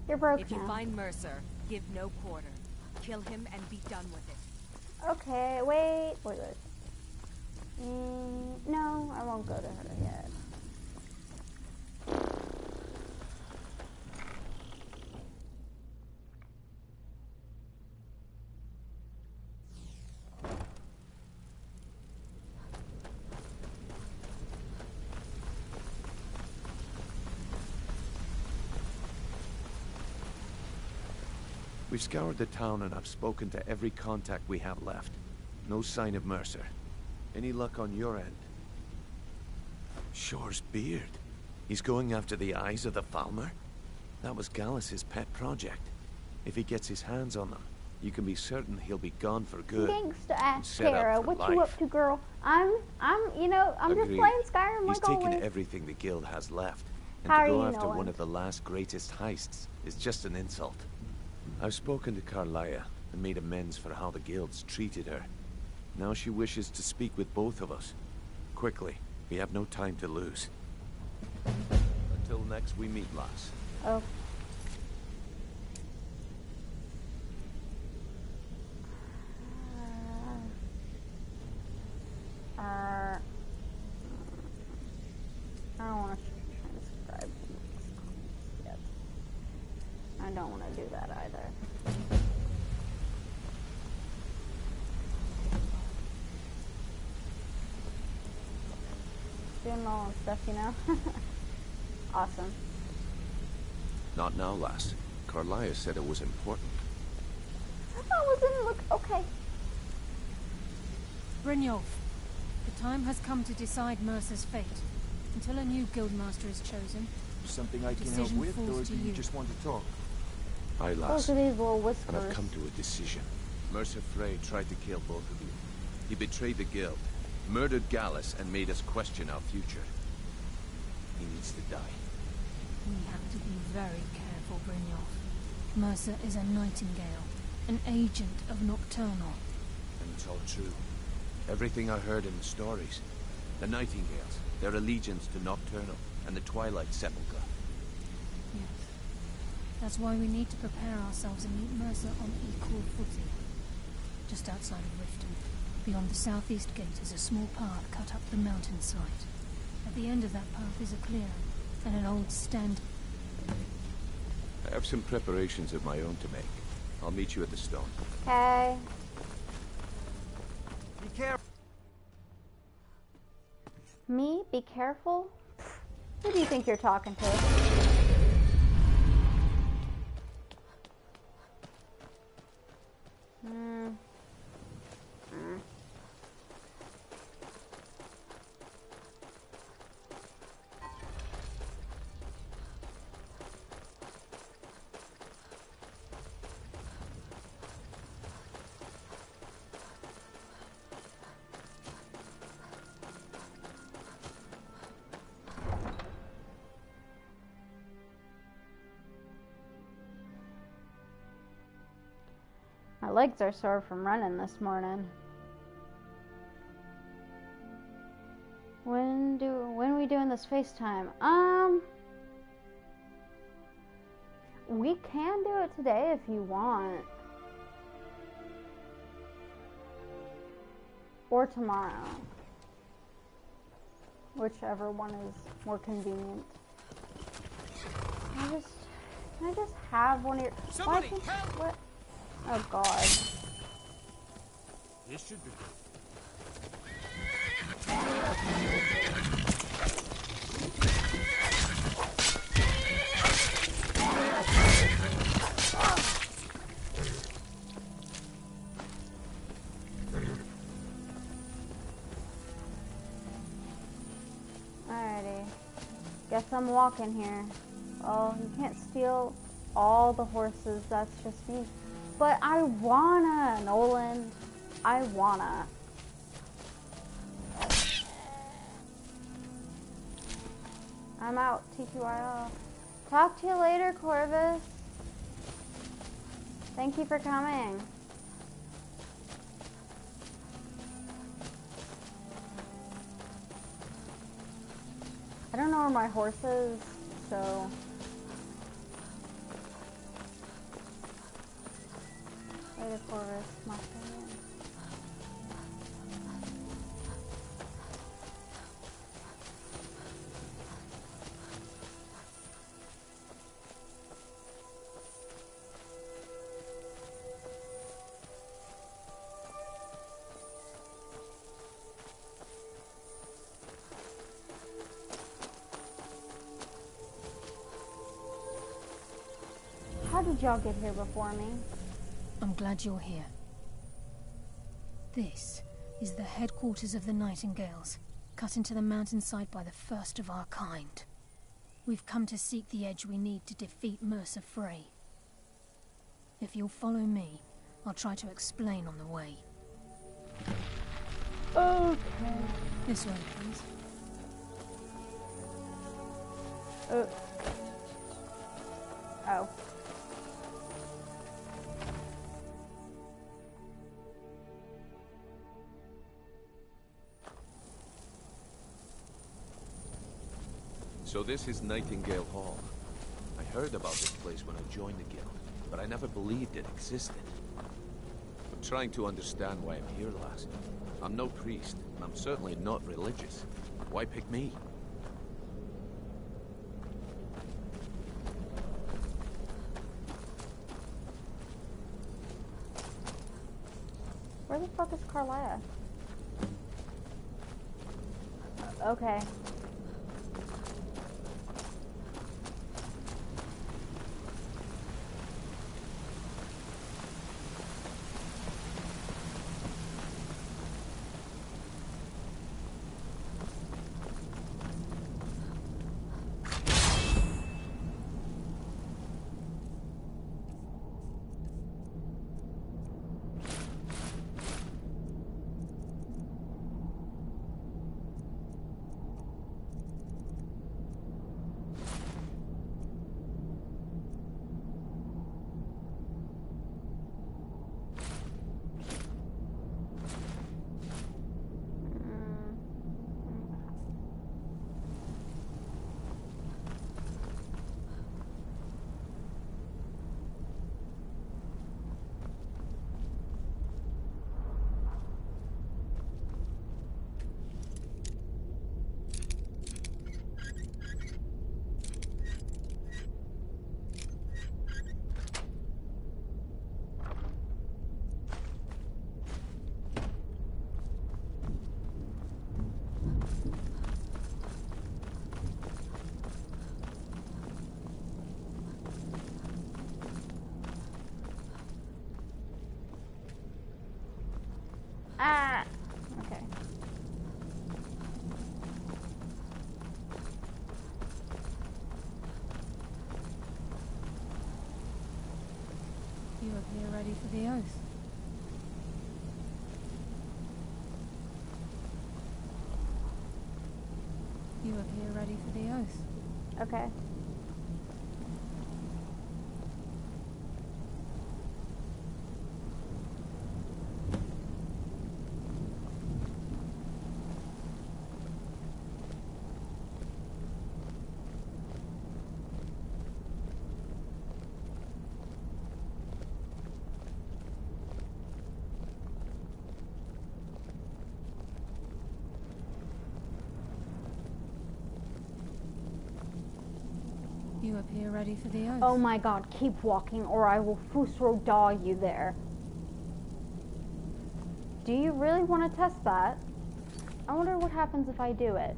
You're broke If you now. find Mercer, give no quarter. Kill him and be done with it. Okay, wait. No, I won't go to her yet. We've scoured the town and I've spoken to every contact we have left. No sign of Mercer. Any luck on your end? Shore's beard. He's going after the eyes of the Falmer? That was Gallus's pet project. If he gets his hands on them, you can be certain he'll be gone for good. Gangsta Tara, what you up to, girl? I'm Agreed. just playing Skyrim He's like taken always. everything the guild has left. And How to are go you after knowing? one of the last greatest heists is just an insult. I've spoken to Carlia and made amends for how the guild's treated her. Now she wishes to speak with both of us. Quickly, we have no time to lose. Until next we meet, lass. Oh. I don't want to transcribe yet. I don't want to do that either. Doing my own stuff, you know? Awesome. Not now, lass. Carlia said it was important. I thought it was in look okay. Brynjolf, the time has come to decide Mercer's fate. Until a new guildmaster is chosen, Something I can help decision with, or falls do to you you. just want to talk? Aye, Those lass. are these little And whispers. I've come to a decision. Mercer Frey tried to kill both of you. He betrayed the guild, murdered Gallus, and made us question our future. He needs to die. We have to be very careful, Brynjolf. Mercer is a nightingale, an agent of Nocturnal. And it's all true. Everything I heard in the stories. The Nightingales, their allegiance to Nocturnal, and the Twilight Sepulchre. Yes. That's why we need to prepare ourselves and meet Mercer on equal footing. Just outside of Riften, beyond the southeast gate is a small path cut up the mountainside. At the end of that path is a clearing, and an old stand. I have some preparations of my own to make. I'll meet you at the stone. Okay. Be careful. Me? Be careful? Who do you think you're talking to? My legs are sore from running this morning. When are we doing this FaceTime? We can do it today if you want. Or tomorrow. Whichever one is more convenient. Can I just have one of your... Somebody, help! What? Oh god. This should be good. Alrighty. Guess I'm walking here. Well, you can't steal all the horses, that's just me. But I wanna, Nolan. I wanna. I'm out, TQIL. Talk to you later, Corvus. Thank you for coming. I don't know where my horse is, so... Later, Corvus, my friend. How did y'all get here before me? I'm glad you're here. This is the headquarters of the Nightingales, cut into the mountainside by the first of our kind. We've come to seek the edge we need to defeat Mercer Frey. If you'll follow me, I'll try to explain on the way. Okay. This way, please. Oh. So this is Nightingale Hall. I heard about this place when I joined the guild, but I never believed it existed. I'm trying to understand why I'm here, lass. I'm no priest, and I'm certainly not religious. Why pick me? Where the fuck is Carlia? Okay. Okay. You appear ready for the oath. You appear ready for the oath. Okay. You appear ready for the oath. Oh my god, keep walking or I will Fusro daw you there. Do you really want to test that? I wonder what happens if I do it.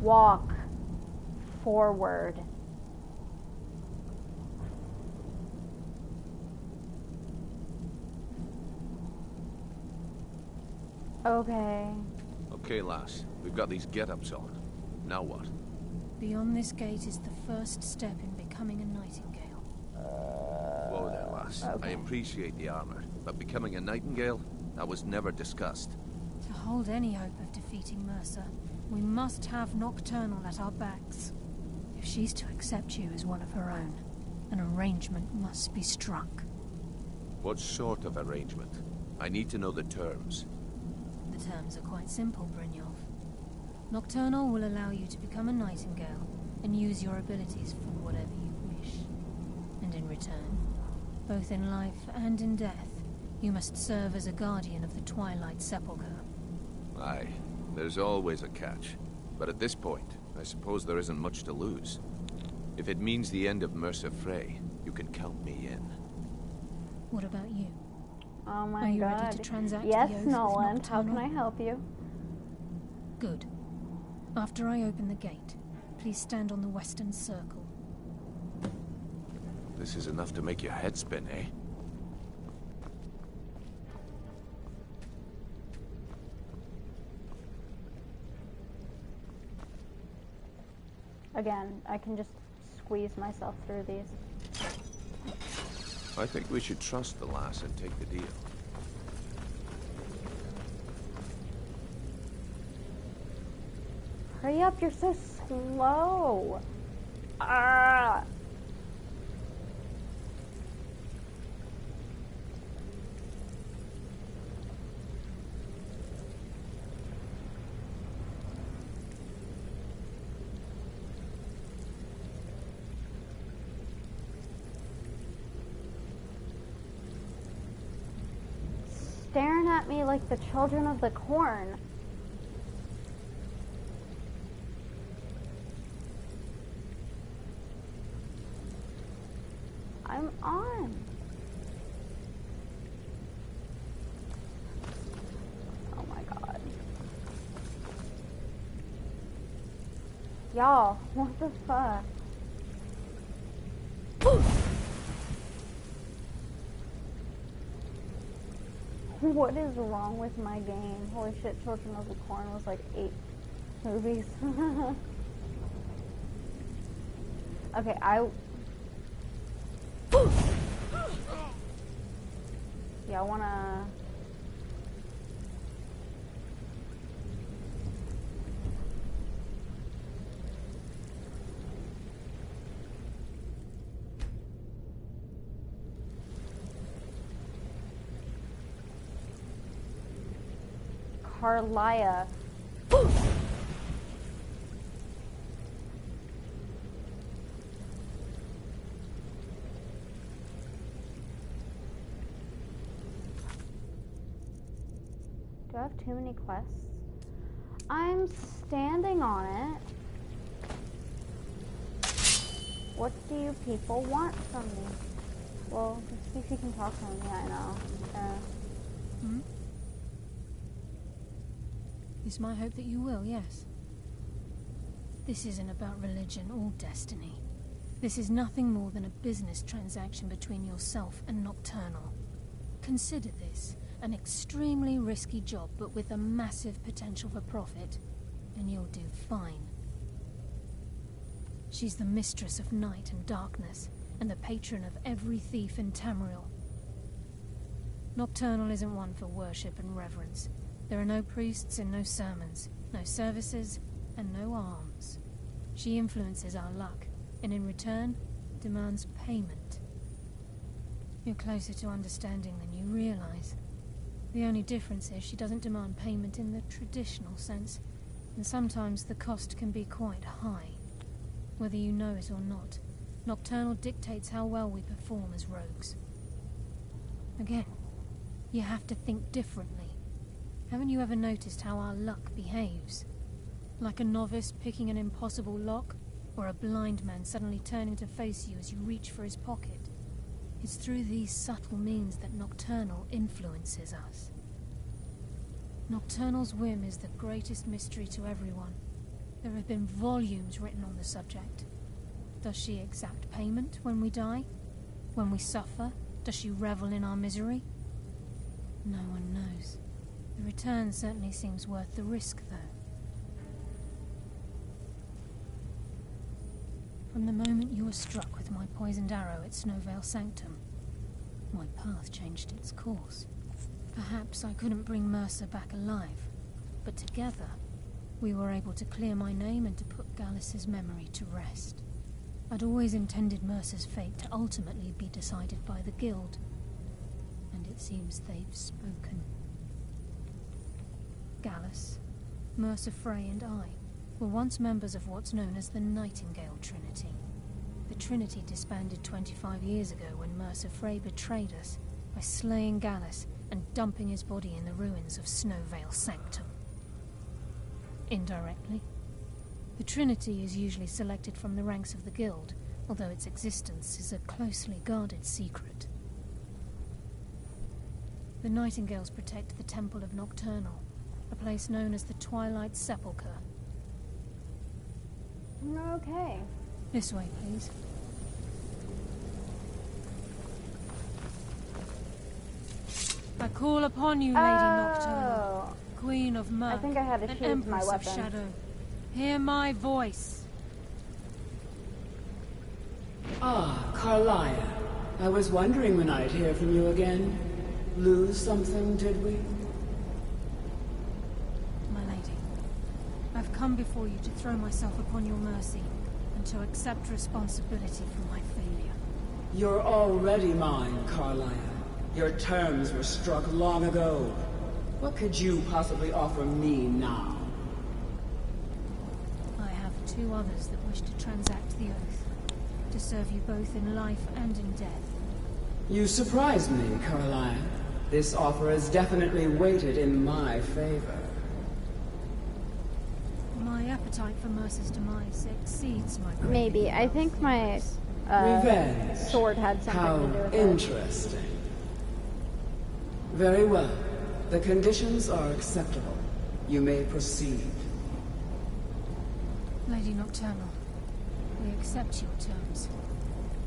Walk forward. Okay. Okay, lass. We've got these get-ups on. Now what? Beyond this gate is the first step in becoming a Nightingale. Whoa there, lass. Okay. I appreciate the armor, but becoming a Nightingale? That was never discussed. To hold any hope of defeating Mercer, we must have Nocturnal at our backs. If she's to accept you as one of her own, an arrangement must be struck. What sort of arrangement? I need to know the terms. The terms are quite simple, Brynjolf. Nocturnal will allow you to become a Nightingale and use your abilities for whatever you wish. And in return, both in life and in death, you must serve as a guardian of the Twilight Sepulchre. Aye, there's always a catch. But at this point, I suppose there isn't much to lose. If it means the end of Mercer Frey, you can count me in. What about you? Oh my god. Are you ready to transact yes, the oath Nolan. with How can Nocturnal? I help you? Good. After I open the gate, please stand on the western circle. This is enough to make your head spin, eh? Again, I can just squeeze myself through these. I think we should trust the lass and take the deal. Hurry up, you're so slow. Ah. Staring at me like the children of the corn. I'm on. Oh my god. Y'all, what the fuck? What is wrong with my game? Holy shit, Children of the Corn was like 8 movies. Okay, yeah, I wanna... Carlia. Do I have too many quests? I'm standing on it. What do you people want from me? Well, let's see if you can talk to me. Yeah, I know. Hmm? It's my hope that you will, yes. This isn't about religion or destiny. This is nothing more than a business transaction between yourself and Nocturnal. Consider this an extremely risky job, but with a massive potential for profit, and you'll do fine. She's the mistress of night and darkness, and the patron of every thief in Tamriel. Nocturnal isn't one for worship and reverence. There are no priests and no sermons, no services, and no alms. She influences our luck, and in return, demands payment. You're closer to understanding than you realize. The only difference is she doesn't demand payment in the traditional sense, and sometimes the cost can be quite high. Whether you know it or not, Nocturnal dictates how well we perform as rogues. Again, you have to think differently. Haven't you ever noticed how our luck behaves? Like a novice picking an impossible lock, or a blind man suddenly turning to face you as you reach for his pocket. It's through these subtle means that Nocturnal influences us. Nocturnal's whim is the greatest mystery to everyone. There have been volumes written on the subject. Does she exact payment when we die? When we suffer, does she revel in our misery? No one knows. The return certainly seems worth the risk, though. From the moment you were struck with my poisoned arrow at Snowvale Sanctum, my path changed its course. Perhaps I couldn't bring Mercer back alive, but together, we were able to clear my name and to put Gallus's memory to rest. I'd always intended Mercer's fate to ultimately be decided by the Guild, and it seems they've spoken. Gallus, Mercer Frey and I were once members of what's known as the Nightingale Trinity. The Trinity disbanded 25 years ago when Mercer Frey betrayed us by slaying Gallus and dumping his body in the ruins of Snowvale Sanctum. Indirectly, the Trinity is usually selected from the ranks of the Guild, although its existence is a closely guarded secret. The Nightingales protect the Temple of Nocturnal, a place known as the Twilight Sepulchre. Okay. This way, please. I call upon you, Lady Nocturnal, Queen of Murk, I think I had to and choose my Empress of weapon. Shadow. Hear my voice. Ah, Carlia. I was wondering when I'd hear from you again. Lose something, did we? My lady, I've come before you to throw myself upon your mercy, and to accept responsibility for my failure. You're already mine, Carlia. Your terms were struck long ago. What could you possibly offer me now? I have 2 others that wish to transact the oath, to serve you both in life and in death. You surprise me, Carlia. This offer is definitely weighted in my favor. My appetite for Mercer's demise exceeds my craving. Maybe. I think my Revenge. sword had something How to do with interesting. Very well. The conditions are acceptable. You may proceed. Lady Nocturnal, we accept your terms.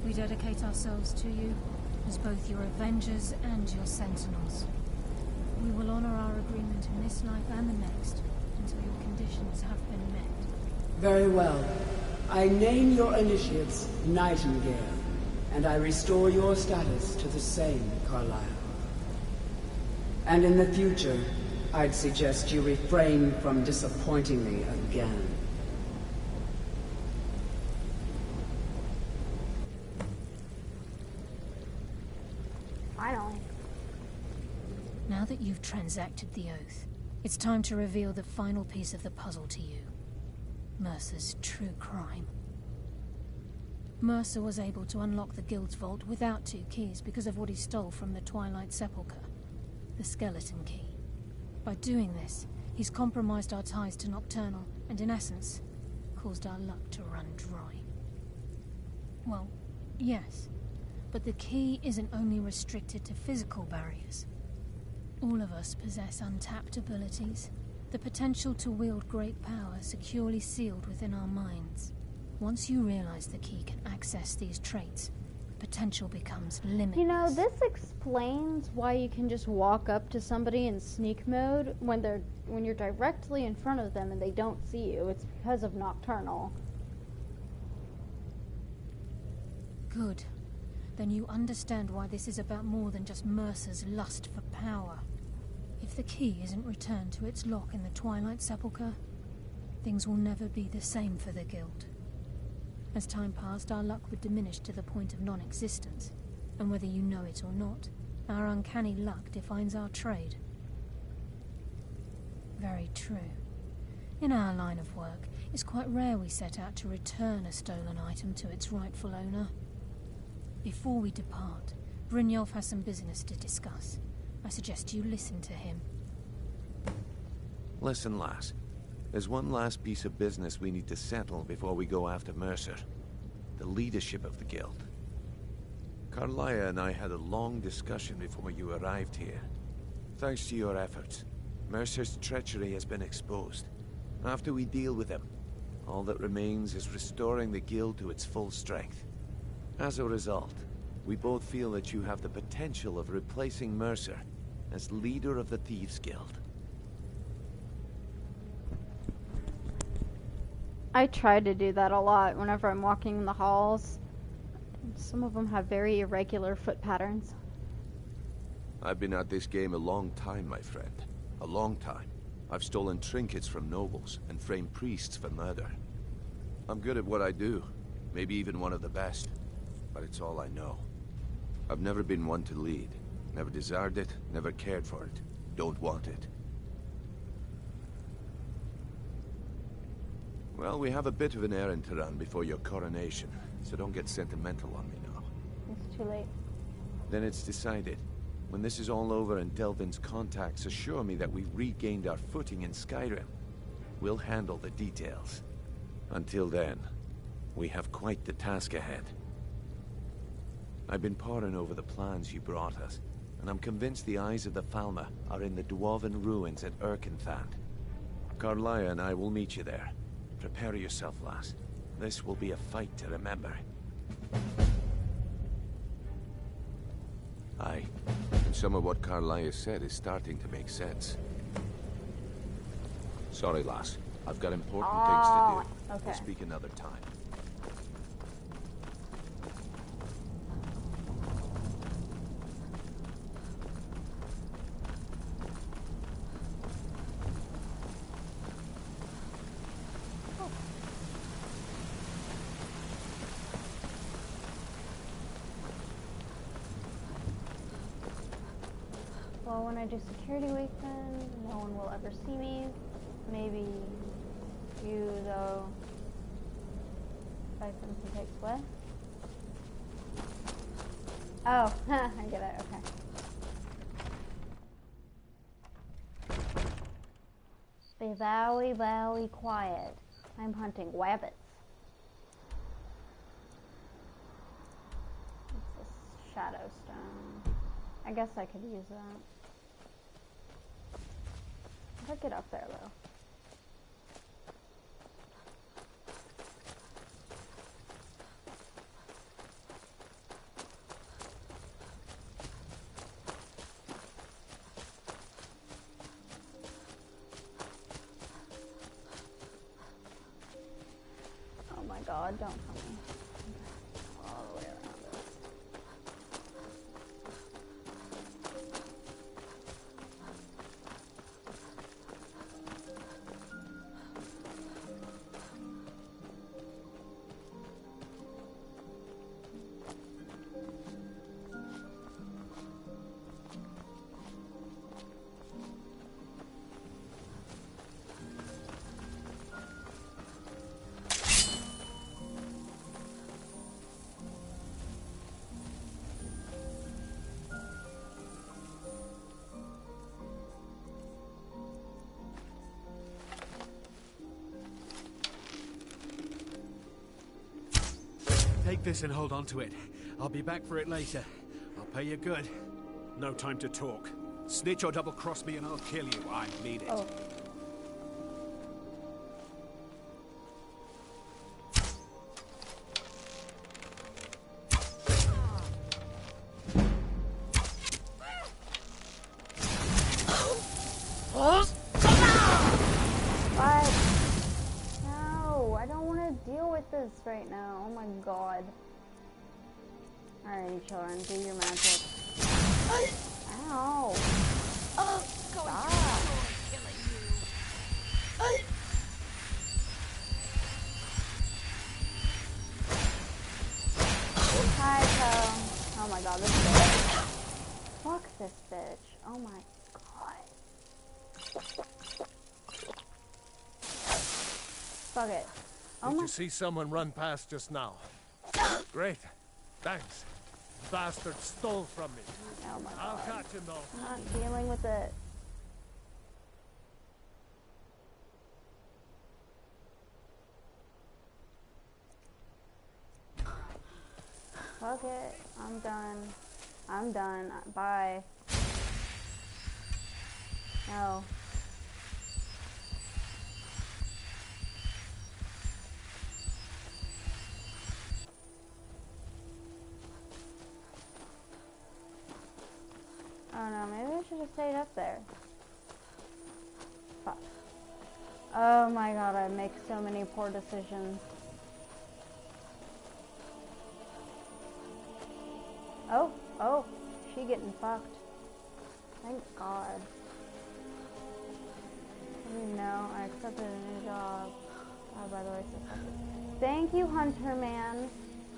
We dedicate ourselves to you as both your avengers and your sentinels. We will honor our agreement in this life and the next until your conditions have been met. Very well. I name your initiates Nightingale, and I restore your status to the same, Carlisle. And in the future, I'd suggest you refrain from disappointing me again. Finally. Now that you've transacted the oath, it's time to reveal the final piece of the puzzle to you. Mercer's true crime. Mercer was able to unlock the Guild's vault without 2 keys because of what he stole from the Twilight Sepulchre. The skeleton key. By doing this, he's compromised our ties to Nocturnal, and in essence, caused our luck to run dry. Well, yes, but the key isn't only restricted to physical barriers. All of us possess untapped abilities, the potential to wield great power securely sealed within our minds. Once you realize the key can access these traits, potential becomes limitless. You know, this explains why you can just walk up to somebody in sneak mode when you're directly in front of them and they don't see you. It's because of Nocturnal. Good. Then you understand why this is about more than just Mercer's lust for power. If the key isn't returned to its lock in the Twilight Sepulchre, things will never be the same for the Guild. As time passed, our luck would diminish to the point of non-existence, and whether you know it or not, our uncanny luck defines our trade. Very true. In our line of work, it's quite rare we set out to return a stolen item to its rightful owner. Before we depart, Brynjolf has some business to discuss. I suggest you listen to him. Listen, lass. There's one last piece of business we need to settle before we go after Mercer. The leadership of the Guild. Carlia and I had a long discussion before you arrived here. Thanks to your efforts, Mercer's treachery has been exposed. After we deal with him, all that remains is restoring the Guild to its full strength. As a result, we both feel that you have the potential of replacing Mercer as leader of the Thieves Guild. I try to do that a lot whenever I'm walking in the halls. Some of them have very irregular foot patterns. I've been at this game a long time, my friend. A long time. I've stolen trinkets from nobles and framed priests for murder. I'm good at what I do. Maybe even one of the best. But it's all I know. I've never been one to lead. Never desired it, never cared for it. Don't want it. Well, we have a bit of an errand to run before your coronation, so don't get sentimental on me now. It's too late. Then it's decided. When this is all over and Delvin's contacts assure me that we've regained our footing in Skyrim, we'll handle the details. Until then, we have quite the task ahead. I've been poring over the plans you brought us, and I'm convinced the eyes of the Falmer are in the Dwarven ruins at Erkenthand. Carlia and I will meet you there. Prepare yourself, lass. This will be a fight to remember. Aye, and some of what Carlia said is starting to make sense. Sorry, lass. I've got important things to do. Okay. We'll speak another time. Well, when I do security week then, no one will ever see me. Maybe you, though. License and takes what? Oh, I get it, okay. Be very, very quiet. I'm hunting rabbits. It's a shadow stone. I guess I could use that. I'll get up there though. Oh my god, don't tell me. All the way around it. Take this and hold on to it. I'll be back for it later. I'll pay you good. No time to talk. Snitch or double-cross me and I'll kill you. I mean it. Oh. Right now. Oh my god. Alright, children, do your magic. Ow. Oh, stop. Hi, Poe. Oh my god, this bitch. Fuck this bitch. Oh my god. Fuck it. Did you see someone run past just now? Great. Thanks. Bastard stole from me. Oh my god. I'll catch him though. I'm not dealing with it. Fuck it. I'm done. I'm done. Bye. No. Oh no, maybe I should have stayed up there. Fuck. Oh my god, I make so many poor decisions. Oh, oh, she getting fucked. Thank god. No, I accepted a new job. Oh, by the way, so fuck it. Thank you, Hunter Man.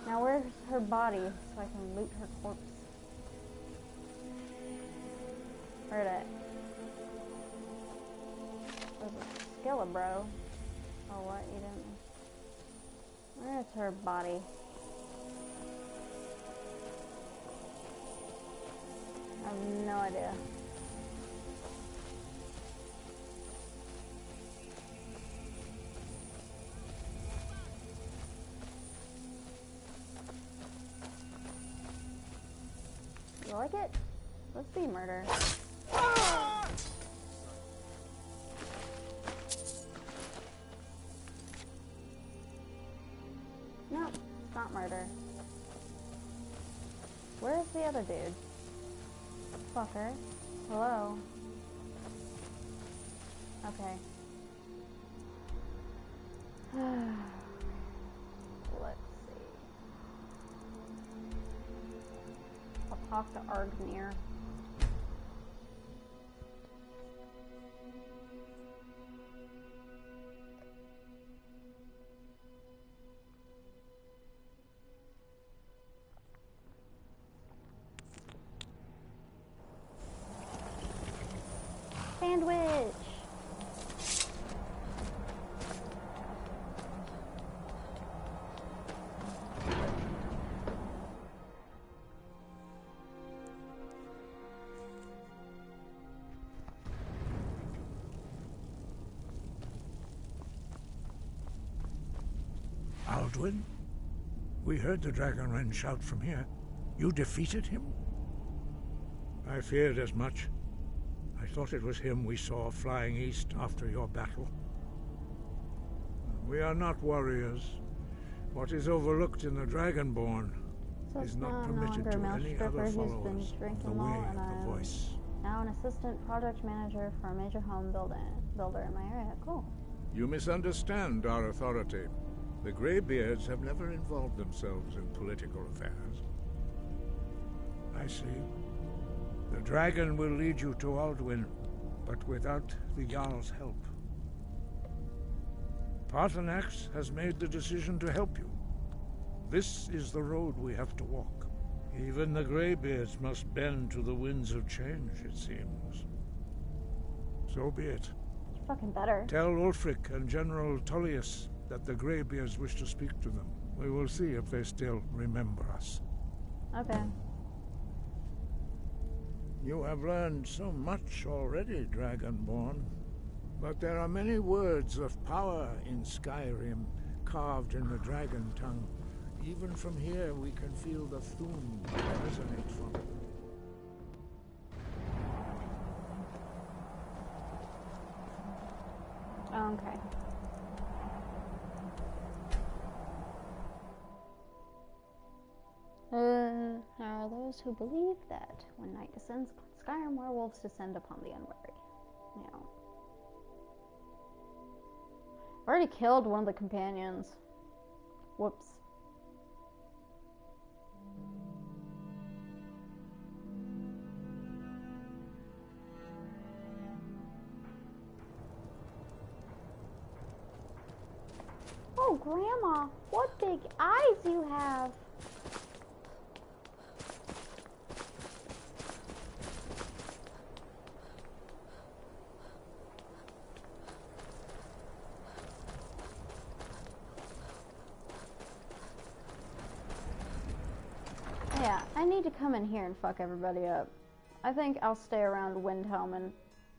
Now where's her body so I can loot her corpse? Where'd it? There's a Skillabro. Oh, what? You didn't... Where's her body? I have no idea. You like it? Let's see murder. No, it's not murder. Where's the other dude? Fucker. Hello? Okay. Let's see. I'll talk to Argnir. Alduin? We heard the Dragonren shout from here. You defeated him? I feared as much. I thought it was him we saw flying east after your battle. We are not warriors. What is overlooked in the Dragonborn is not permitted to any other followers of the way of the Voice. Now an assistant project manager for a major home builder in my area. Cool. You misunderstand our authority. The Greybeards have never involved themselves in political affairs. I see. The dragon will lead you to Alduin, but without the Jarl's help. Paarthurnax has made the decision to help you. This is the road we have to walk. Even the Greybeards must bend to the winds of change, it seems. So be it. It's fucking better. Tell Ulfric and General Tullius that the Greybeards wish to speak to them. We will see if they still remember us. Okay. You have learned so much already, Dragonborn. But there are many words of power in Skyrim, carved in the dragon tongue. Even from here, we can feel the Thum resonate from it. Okay. There are those who believe that when night descends, Skyrim werewolves descend upon the unwary. Yeah. I've already killed one of the companions. Whoops. Oh, Grandma, what big eyes you have! Yeah, I need to come in here and fuck everybody up. I think I'll stay around Windhelm and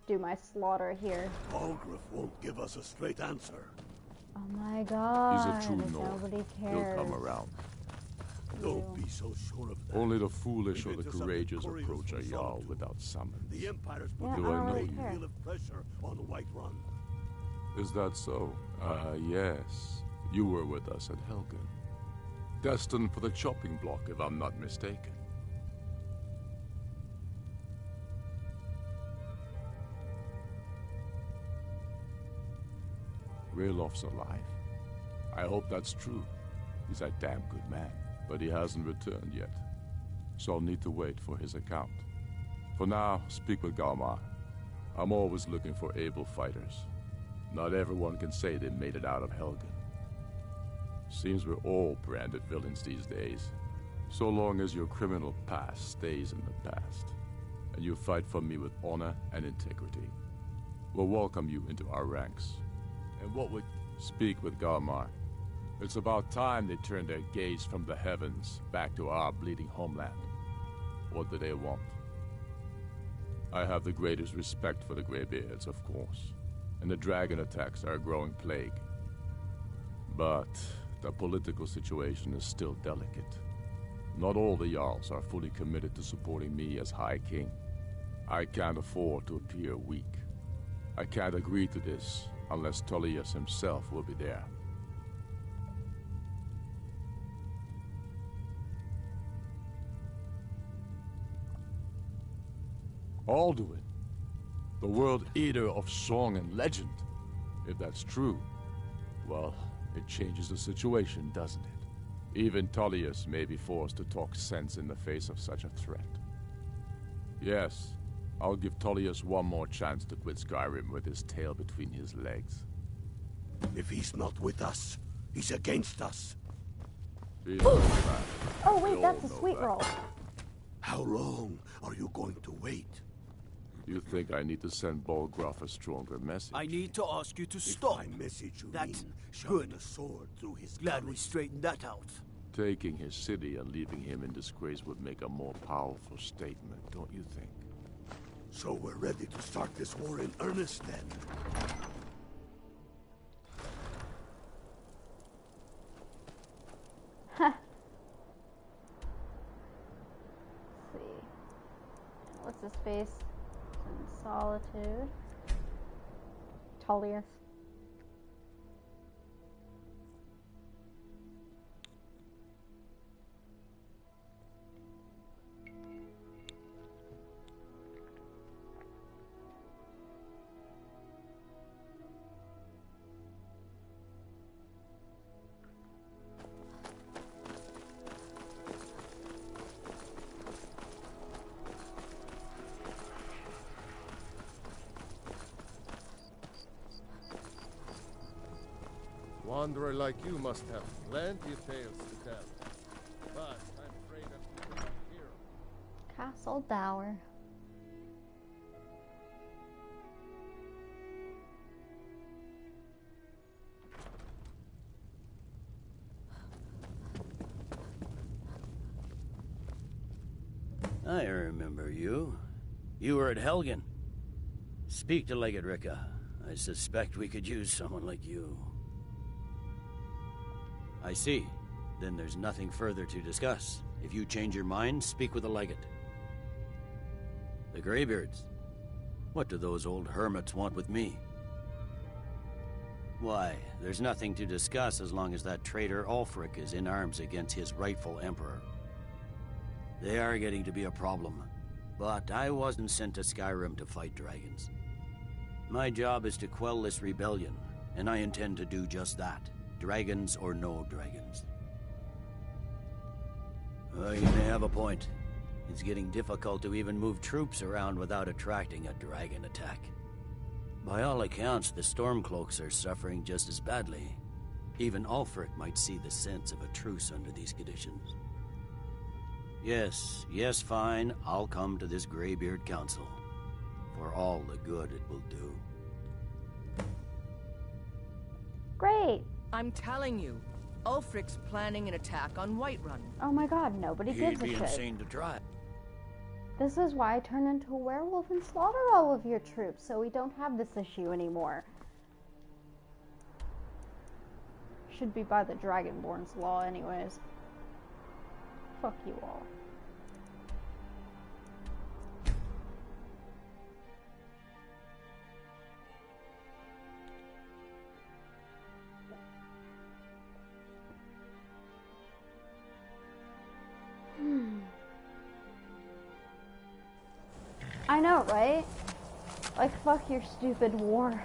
do my slaughter here. Balgruuf won't give us a straight answer. Oh my god. He's a true Nord. Nobody cares. He'll come around. Don't be so sure of that. Only the foolish or the courageous approach a Jarl without summons. The Empire's put Yeah, Do I know really you? care. deal of pressure on Whiterun. Is that so? Yes. You were with us at Helgen. Destined for the chopping block, if I'm not mistaken. Railof's alive. I hope that's true. He's a damn good man, but he hasn't returned yet. So I'll need to wait for his account. For now, speak with Galmar. I'm always looking for able fighters. Not everyone can say they made it out of Helgen. Seems we're all branded villains these days. So long as your criminal past stays in the past, and you fight for me with honor and integrity, we'll welcome you into our ranks. And what would... Speak with Galmar. It's about time they turned their gaze from the heavens back to our bleeding homeland. What do they want? I have the greatest respect for the Greybeards, of course, and the dragon attacks are a growing plague. But the political situation is still delicate. Not all the Jarls are fully committed to supporting me as High King. I can't afford to appear weak. I can't agree to this unless Tullius himself will be there. Alduin, the world eater of song and legend. If that's true, well, it changes the situation, doesn't it? Even Tullius may be forced to talk sense in the face of such a threat. Yes, I'll give Tullius one more chance to quit Skyrim with his tail between his legs. If he's not with us, he's against us. Oh wait, that's a sweet roll. How long are you going to wait? You think I need to send Balgruuf a stronger message? I need to ask you to stop. My message you That's mean, good. shoving a sword through his Glad we courage. straightened that out. Taking his city and leaving him in disgrace would make a more powerful statement, don't you think? So we're ready to start this war in earnest then. his face? In solitude. Tullius. Wanderer like you must have plenty of tales to tell. But I'm afraid I'm not here. Castle Dower. I remember you. You were at Helgen. Speak to Legate Ricka. I suspect we could use someone like you. I see. Then there's nothing further to discuss. If you change your mind, speak with the Legate. The Greybeards. What do those old hermits want with me? Why, there's nothing to discuss as long as that traitor Ulfric is in arms against his rightful emperor. They are getting to be a problem. But I wasn't sent to Skyrim to fight dragons. My job is to quell this rebellion, and I intend to do just that. Dragons or no dragons. You may have a point. It's getting difficult to even move troops around without attracting a dragon attack. By all accounts, the Stormcloaks are suffering just as badly. Even Ulfric might see the sense of a truce under these conditions. Yes, fine. I'll come to this Greybeard Council. For all the good it will do. Great! I'm telling you, Ulfric's planning an attack on Whiterun. Oh my god, nobody gives a He'd be shit. insane to try. This is why I turn into a werewolf and slaughter all of your troops, so we don't have this issue anymore. Should be by the Dragonborn's law anyways. Fuck you all. I know, right? Like, fuck your stupid war.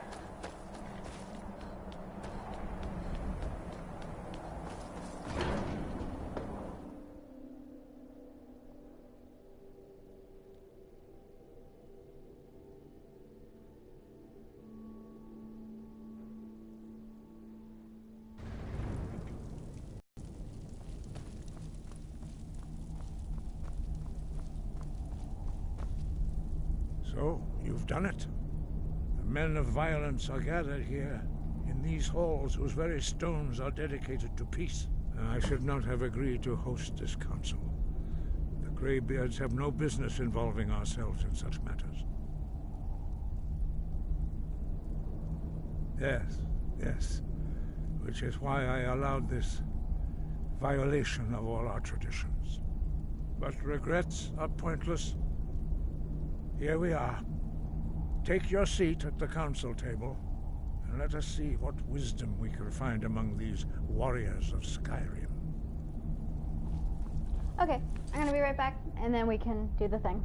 So, you've done it. The men of violence are gathered here, in these halls whose very stones are dedicated to peace. And I should not have agreed to host this council. The Greybeards have no business involving ourselves in such matters. Yes. Which is why I allowed this violation of all our traditions. But regrets are pointless. Here we are. Take your seat at the council table, and let us see what wisdom we can find among these warriors of Skyrim. Okay, I'm gonna be right back, and then we can do the thing.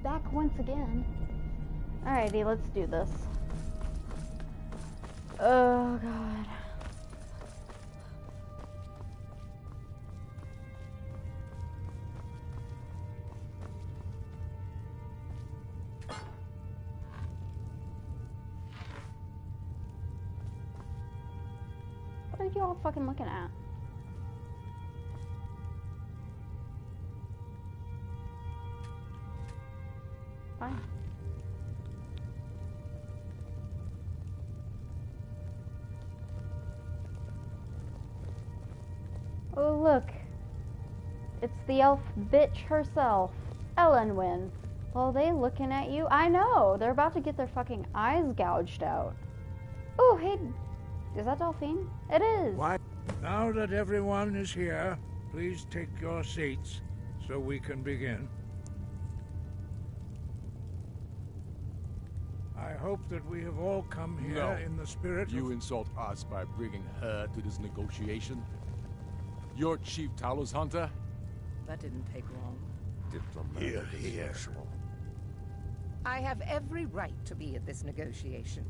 back once again. Alrighty, let's do this. Oh, God. What are you all fucking looking at? Fine. Oh, look. It's the elf bitch herself, Ellenwyn. Well, are they looking at you? I know. They're about to get their fucking eyes gouged out. Oh, hey. Is that Delphine? It is. Why? Now that everyone is here, please take your seats so we can begin. I hope that we have all come here in the spirit You of... insult us by bringing her to this negotiation? You're Chief Talos Hunter? That didn't take long. Here, here. I have every right to be at this negotiation.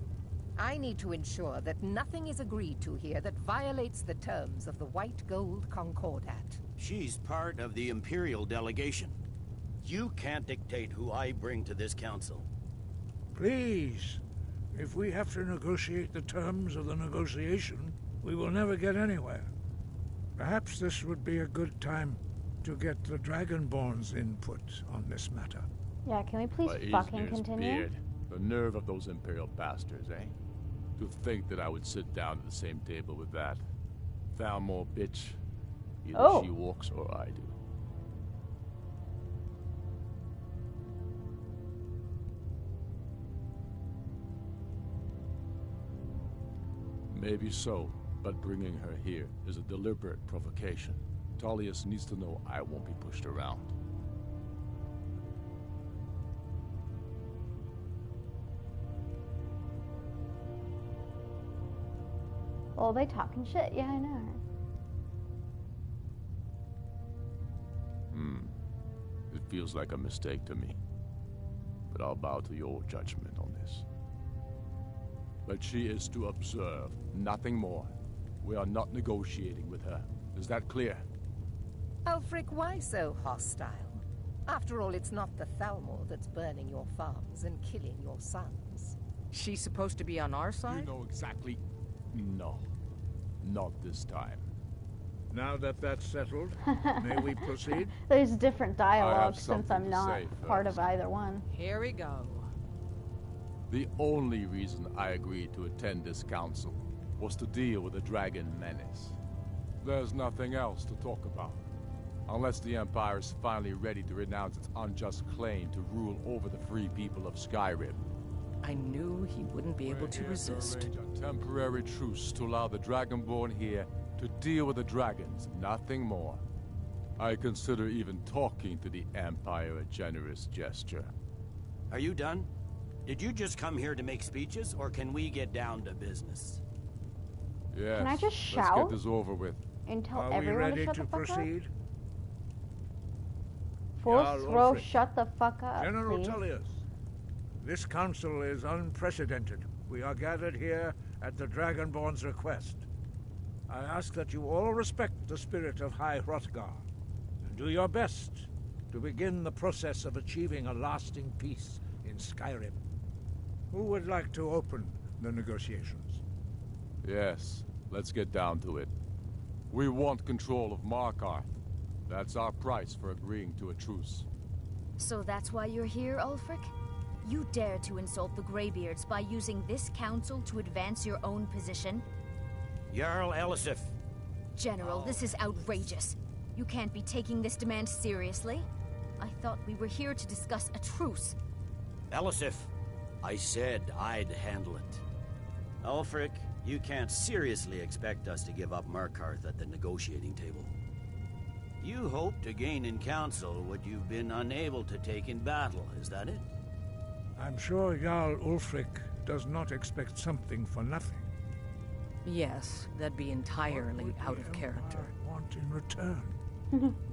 I need to ensure that nothing is agreed to here that violates the terms of the White Gold Concordat. She's part of the Imperial delegation. You can't dictate who I bring to this council. Please, if we have to negotiate the terms of the negotiation, we will never get anywhere. Perhaps this would be a good time to get the Dragonborn's input on this matter. Yeah, can we please fucking continue? Beard. The nerve of those Imperial bastards, eh? To think that I would sit down at the same table with that Thalmor bitch. Either she walks or I do. Maybe so, but bringing her here is a deliberate provocation. Tullius needs to know I won't be pushed around. Oh, they talking shit? Yeah, I know. It feels like a mistake to me. But I'll bow to your judgment on this. But she is to observe, nothing more. We are not negotiating with her. Is that clear? Ulfric, why so hostile? After all, it's not the Thalmor that's burning your farms and killing your sons. She's supposed to be on our side? You know exactly... No. Not this time. Now that that's settled, may we proceed? There's different dialogue since I'm not part first. of either one. Here we go. The only reason I agreed to attend this council was to deal with the dragon menace. There's nothing else to talk about. Unless the Empire is finally ready to renounce its unjust claim to rule over the free people of Skyrim. I knew he wouldn't be able to resist. Arrange a temporary truce to allow the Dragonborn here to deal with the dragons, nothing more. I consider even talking to the Empire a generous gesture. Are you done? Did you just come here to make speeches, or can we get down to business? Yes. Can I just Let's shout? get this over with. And tell Are everyone we ready to shut to the fuck proceed? up? Full Jarl throw, Ulfric. shut the fuck up, General please. Tullius, this council is unprecedented. We are gathered here at the Dragonborn's request. I ask that you all respect the spirit of High Hrothgar, and do your best to begin the process of achieving a lasting peace in Skyrim. Who would like to open the negotiations? Yes, let's get down to it. We want control of Markarth. That's our price for agreeing to a truce. So that's why you're here, Ulfric? You dare to insult the Greybeards by using this council to advance your own position? Jarl Elisif. General, this is outrageous. You can't be taking this demand seriously. I thought we were here to discuss a truce. Elisif, I said I'd handle it. Ulfric, you can't seriously expect us to give up Markarth at the negotiating table. You hope to gain in council what you've been unable to take in battle, is that it? I'm sure Jarl Ulfric does not expect something for nothing. Yes, that'd be entirely out of character. Want in return?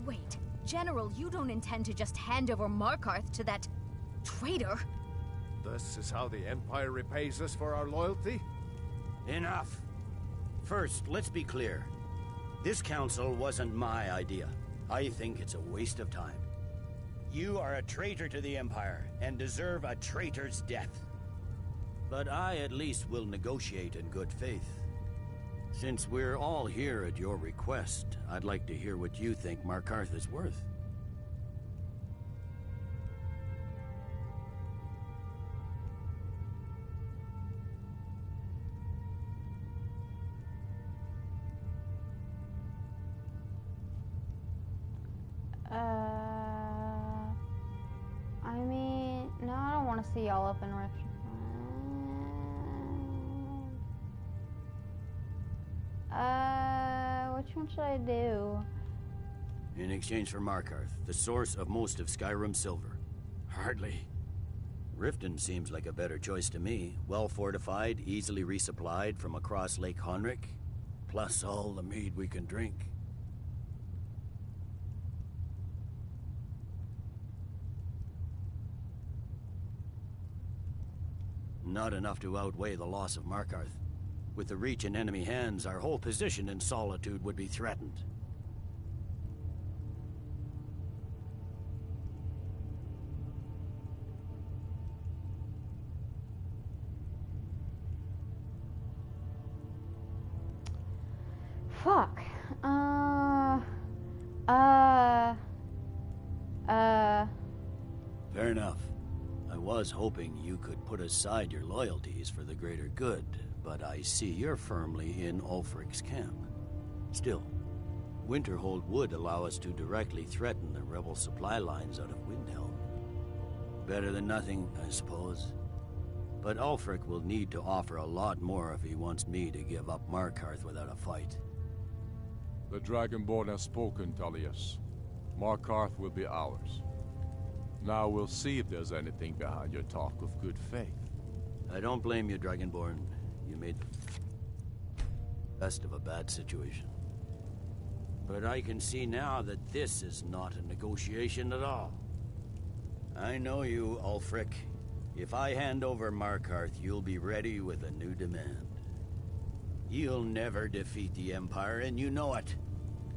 Wait, General, you don't intend to just hand over Markarth to that Traitor? This is how the Empire repays us for our loyalty? Enough. First, let's be clear. This council wasn't my idea. I think it's a waste of time. You are a traitor to the Empire, and deserve a traitor's death. But I at least will negotiate in good faith. Since we're all here at your request, I'd like to hear what you think Markarth is worth. I mean, no, I don't want to see y'all up in Rift. Which one should I do? In exchange for Markarth, the source of most of Skyrim's silver. Hardly. Riften seems like a better choice to me. Well fortified, easily resupplied from across Lake Honric, plus all the mead we can drink. Not enough to outweigh the loss of Markarth. With the Reach in enemy hands, our whole position in Solitude would be threatened. Fuck. Fair enough. I was hoping you could put aside your loyalties for the greater good, but I see you're firmly in Ulfric's camp. Still, Winterhold would allow us to directly threaten the rebel supply lines out of Windhelm. Better than nothing, I suppose. But Ulfric will need to offer a lot more if he wants me to give up Markarth without a fight. The Dragonborn has spoken, Tullius. Markarth will be ours. Now we'll see if there's anything behind your talk of good faith. I don't blame you, Dragonborn. You made the best of a bad situation. But I can see now that this is not a negotiation at all. I know you, Ulfric. If I hand over Markarth, you'll be ready with a new demand. You'll never defeat the Empire, and you know it.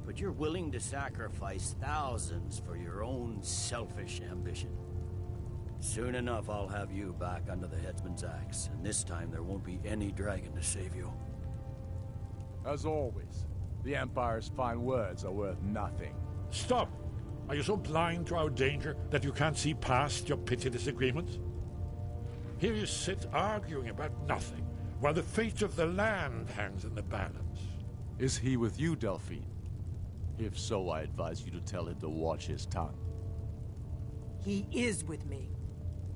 But you're willing to sacrifice thousands for your own selfish ambition. Soon enough, I'll have you back under the headsman's axe, and this time there won't be any dragon to save you. As always, the Empire's fine words are worth nothing. Stop! Are you so blind to our danger that you can't see past your petty disagreements? Here you sit arguing about nothing, while the fate of the land hangs in the balance. Is he with you, Delphine? If so, I advise you to tell him to watch his tongue. He is with me.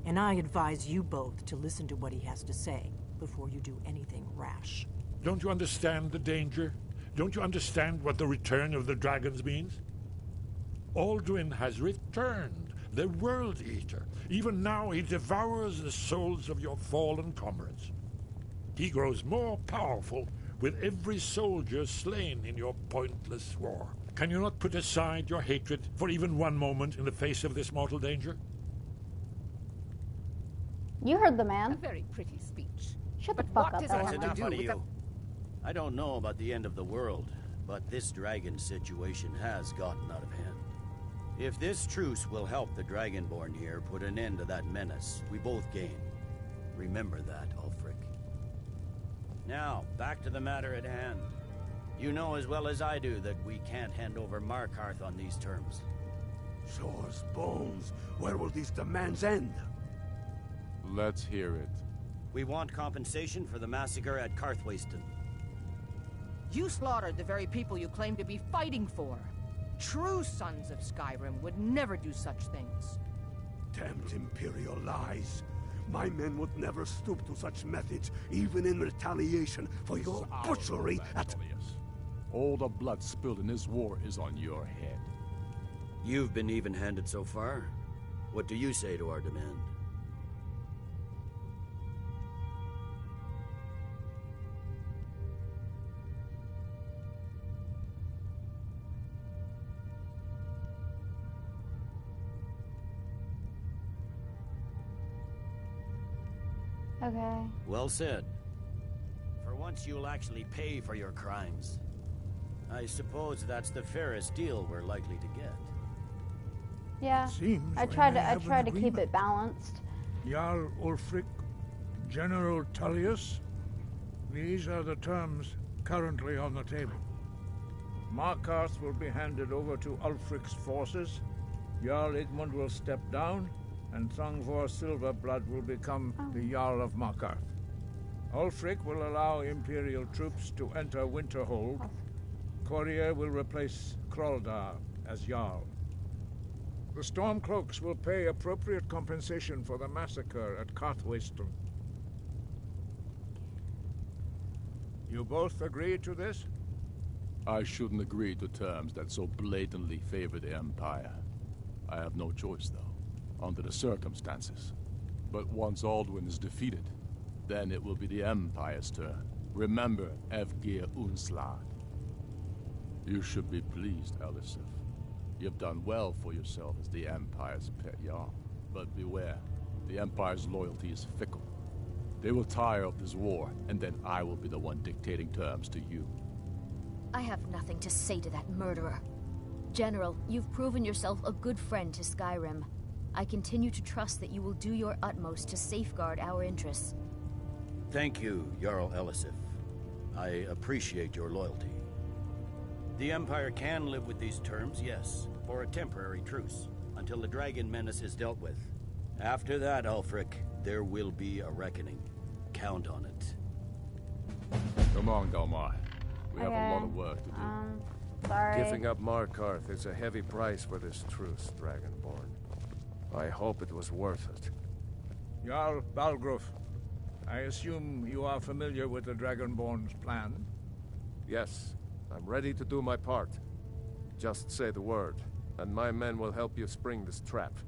And I advise you both to listen to what he has to say before you do anything rash. Don't you understand the danger? Don't you understand what the return of the dragons means? Alduin has returned, the World Eater. Even now he devours the souls of your fallen comrades. He grows more powerful with every soldier slain in your pointless war. Can you not put aside your hatred for even one moment in the face of this mortal danger? You heard the man. A very pretty speech. Shut the fuck up. That's enough out of you. I don't know about the end of the world, but this dragon situation has gotten out of hand. If this truce will help the Dragonborn here put an end to that menace, we both gain. Remember that, Ulfric. Now, back to the matter at hand. You know as well as I do that we can't hand over Markarth on these terms. Swords, bones, where will these demands end? Let's hear it. We want compensation for the massacre at Karthwasten. You slaughtered the very people you claim to be fighting for. True sons of Skyrim would never do such things. Damned Imperial lies. My men would never stoop to such methods, even in retaliation for your butchery at... All the blood spilled in this war is on your head. You've been even-handed so far. What do you say to our demand? Okay. Well said. For once you'll actually pay for your crimes. I suppose that's the fairest deal we're likely to get. Yeah. I try to keep it balanced. Jarl Ulfric, General Tullius, these are the terms currently on the table. Markarth will be handed over to Ulfric's forces, Jarl Igmund will step down, and Thangvor Silverblood will become the Jarl of Markarth. Ulfric will allow Imperial troops to enter Winterhold. Courier will replace Kraldar as Jarl. The Stormcloaks will pay appropriate compensation for the massacre at Karthwasten. You both agree to this? I shouldn't agree to terms that so blatantly favor the Empire. I have no choice, though, under the circumstances. But once Alduin is defeated, then it will be the Empire's turn. Remember Evgir Unslad. You should be pleased, Elisif. You've done well for yourself as the Empire's pet Jarl. But beware, the Empire's loyalty is fickle. They will tire of this war, and then I will be the one dictating terms to you. I have nothing to say to that murderer. General, you've proven yourself a good friend to Skyrim. I continue to trust that you will do your utmost to safeguard our interests. Thank you, Jarl Elisif. I appreciate your loyalty. The Empire can live with these terms, yes, for a temporary truce, until the dragon menace is dealt with. After that, Ulfric, there will be a reckoning. Count on it. Come on, Galmar. We have a lot of work to do. Sorry. Giving up Markarth is a heavy price for this truce, Dragonborn. I hope it was worth it. Jarl Balgruf, I assume you are familiar with the Dragonborn's plan? Yes, I'm ready to do my part. Just say the word, and my men will help you spring this trap.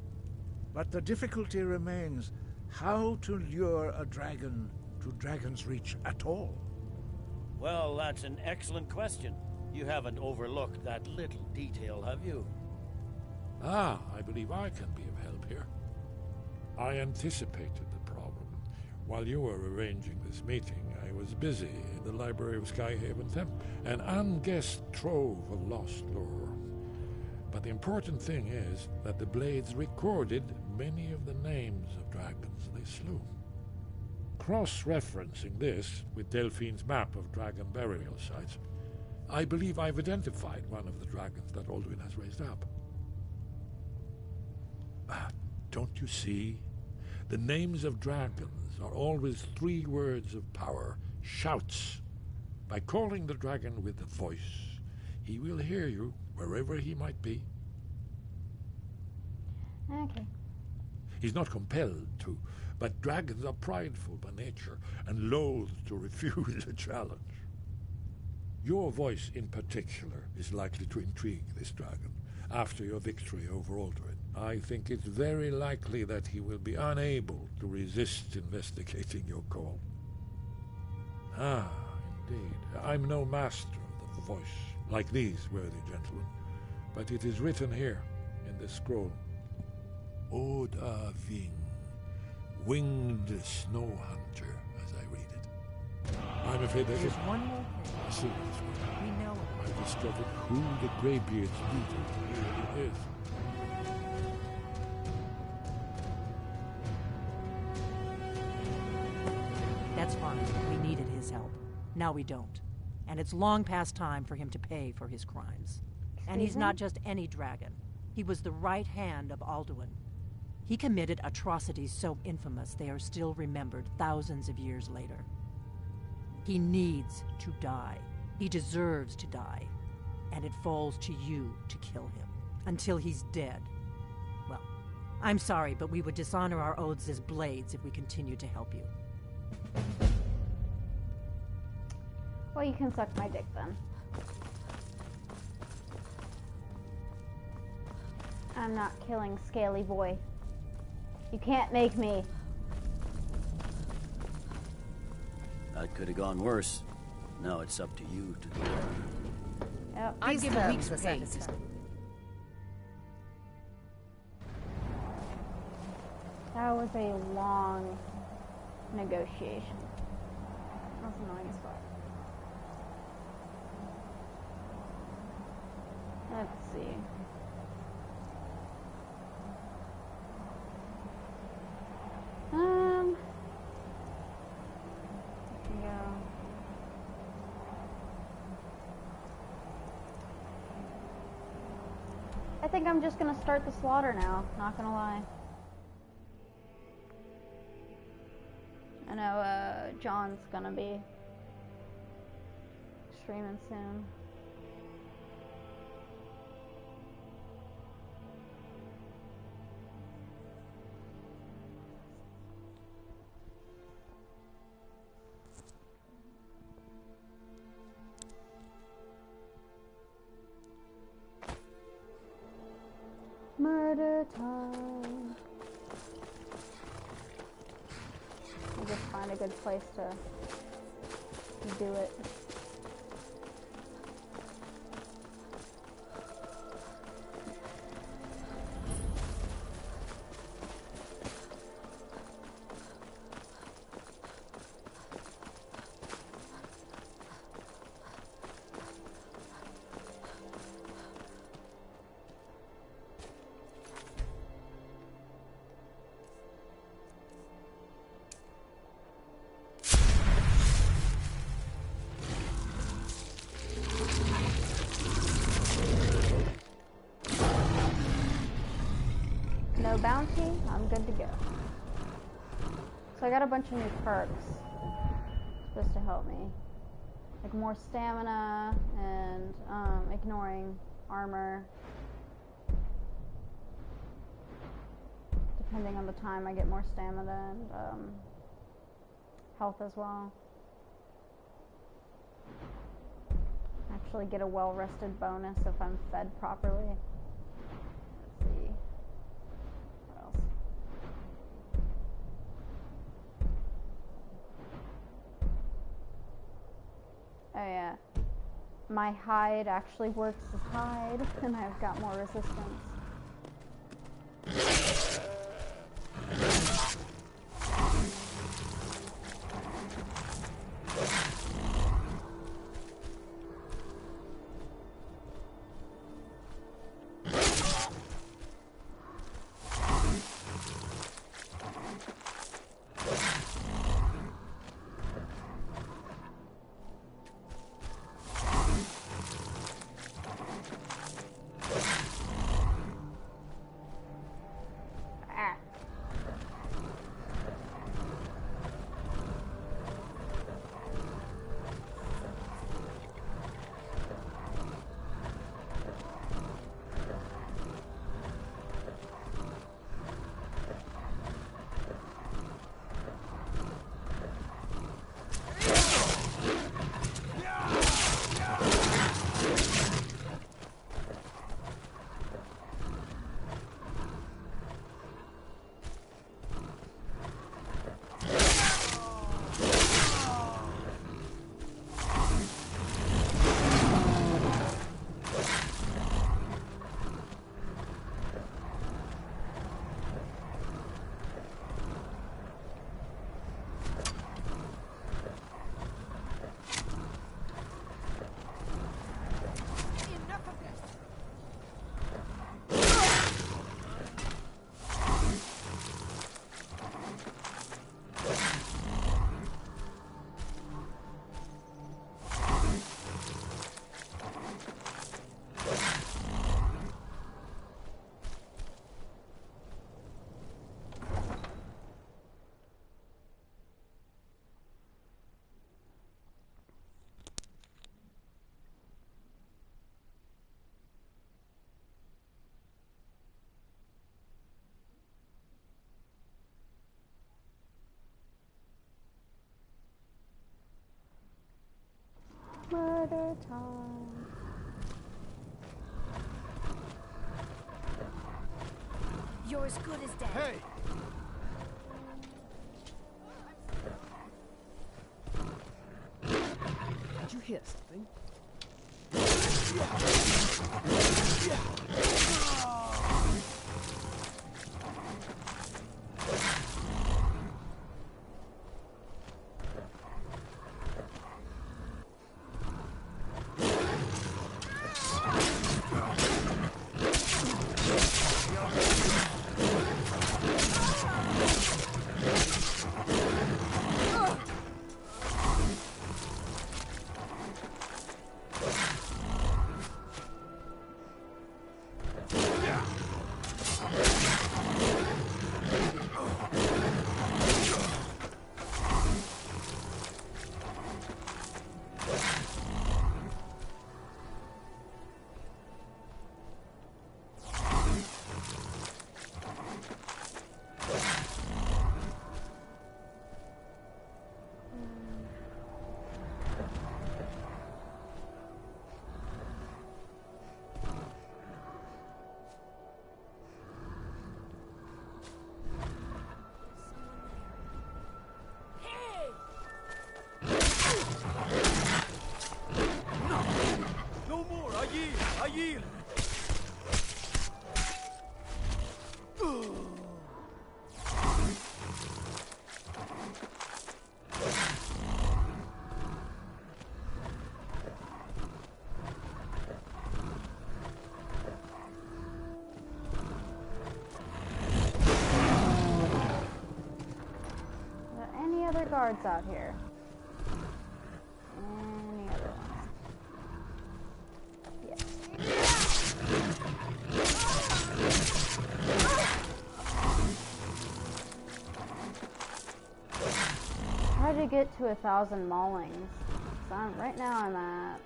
But the difficulty remains how to lure a dragon to Dragon's Reach at all. Well, that's an excellent question. You haven't overlooked that little detail, have you? Ah, I believe I can be of help here. I anticipated the problem. While you were arranging this meeting, I was busy in the library of Skyhaven Temple, an unguessed trove of lost lore. But the important thing is that the Blades recorded many of the names of dragons they slew. Cross-referencing this with Delphine's map of dragon burial sites, I believe I've identified one of the dragons that Alduin has raised up. Don't you see? The names of dragons are always 3 words of power, shouts. By calling the dragon with a voice, he will hear you wherever he might be. Okay. He's not compelled to, but dragons are prideful by nature and loath to refuse a challenge. Your voice in particular is likely to intrigue this dragon after your victory over Alduin. I think it's very likely that he will be unable to resist investigating your call. Ah, indeed. I'm no master of the voice, like these worthy gentlemen, but it is written here in this scroll. Oda Ving, winged snow hunter, as I read it. I'm afraid there's one more thing. A serious one. We know I've discovered who the Greybeard's leader really is. That's fine. We needed his help. Now we don't. And it's long past time for him to pay for his crimes. And he's not just any dragon. He was the right hand of Alduin. He committed atrocities so infamous they are still remembered thousands of years later. He needs to die. He deserves to die. And it falls to you to kill him. Until he's dead. Well, I'm sorry, but we would dishonor our oaths as blades if we continued to help you. Well, you can suck my dick then. I'm not killing Scaly Boy. You can't make me. That could have gone worse. Now it's up to you to do it. Yep. I give a week's pay. That was a long negotiation. That's annoying as fuck. Let's see. Yeah. I think I'm just gonna start the slaughter now, not gonna lie. I know, John's gonna be streaming soon. Murder time. I'll just find a good place to do it. No bounty, I'm good to go. So I got a bunch of new perks supposed to help me. Like more stamina and ignoring armor. Depending on the time I get more stamina and health as well. Actually get a well-rested bonus if I'm fed properly. Let's see. What else? Oh yeah. My hide actually works as hide, and I've got more resistance. Murder time. You're as good as dead. Hey! Did you hear something? heal. Guards out here. Any other ones? Yes. Try to get to 1,000 Maulings. So right now I'm at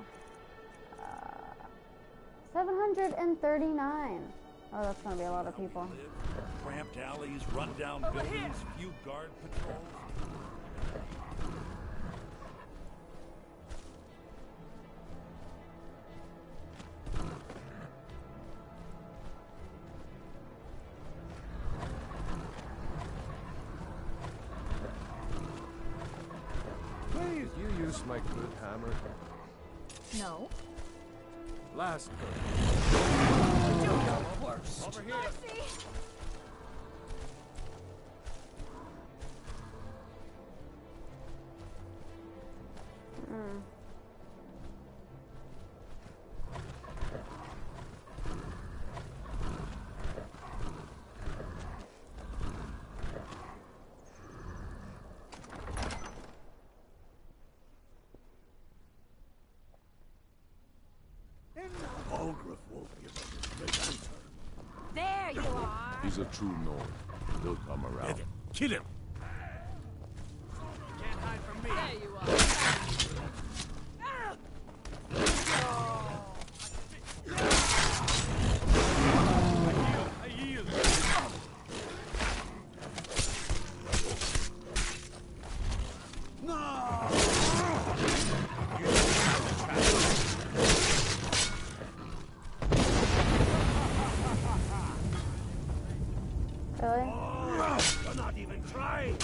739. Oh, that's gonna be a lot of people. Cramped alleys, run-down buildings, few guard patrols. Please, you use my good hammer. No. Last go. Worst. Over here. Ulgrif won't give us a straight answer. There you are. He's a true Nord. He'll come around. Kill him. Can't hide from me. There you are. I yield. No! Really? You're not even trying.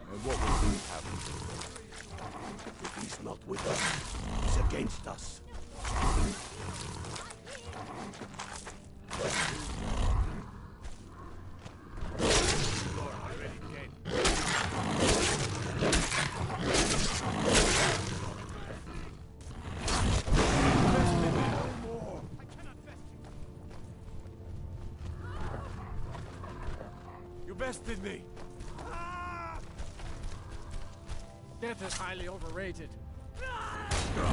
And what will soon happen? If he's not with us, he's against us. You bested me. Death is highly overrated. No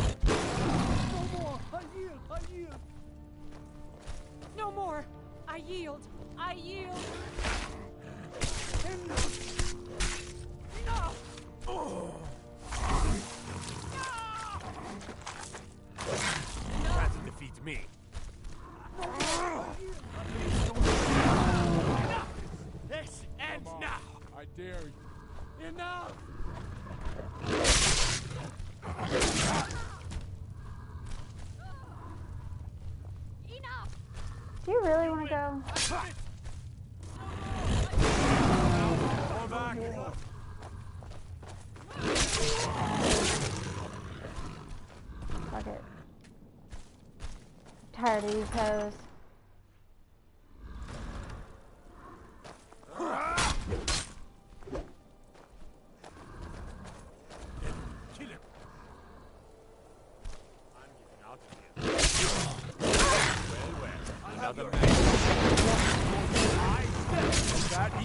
more. I yield. I yield. No more. I yield. I yield. Enough. Enough. Oh. Enough. That defeats me. Enough. This ends now. I dare you. Enough. Enough. Do you really want to go? Fall back. Fuck it. Tired of these hoes. Kill him. I'm getting out of here. Well, another man. I said that he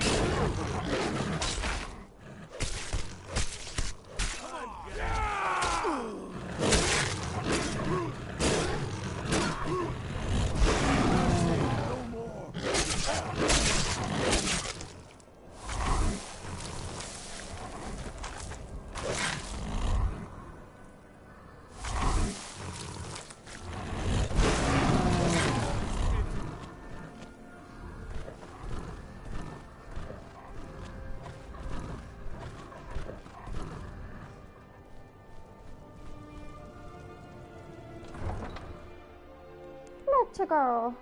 to go.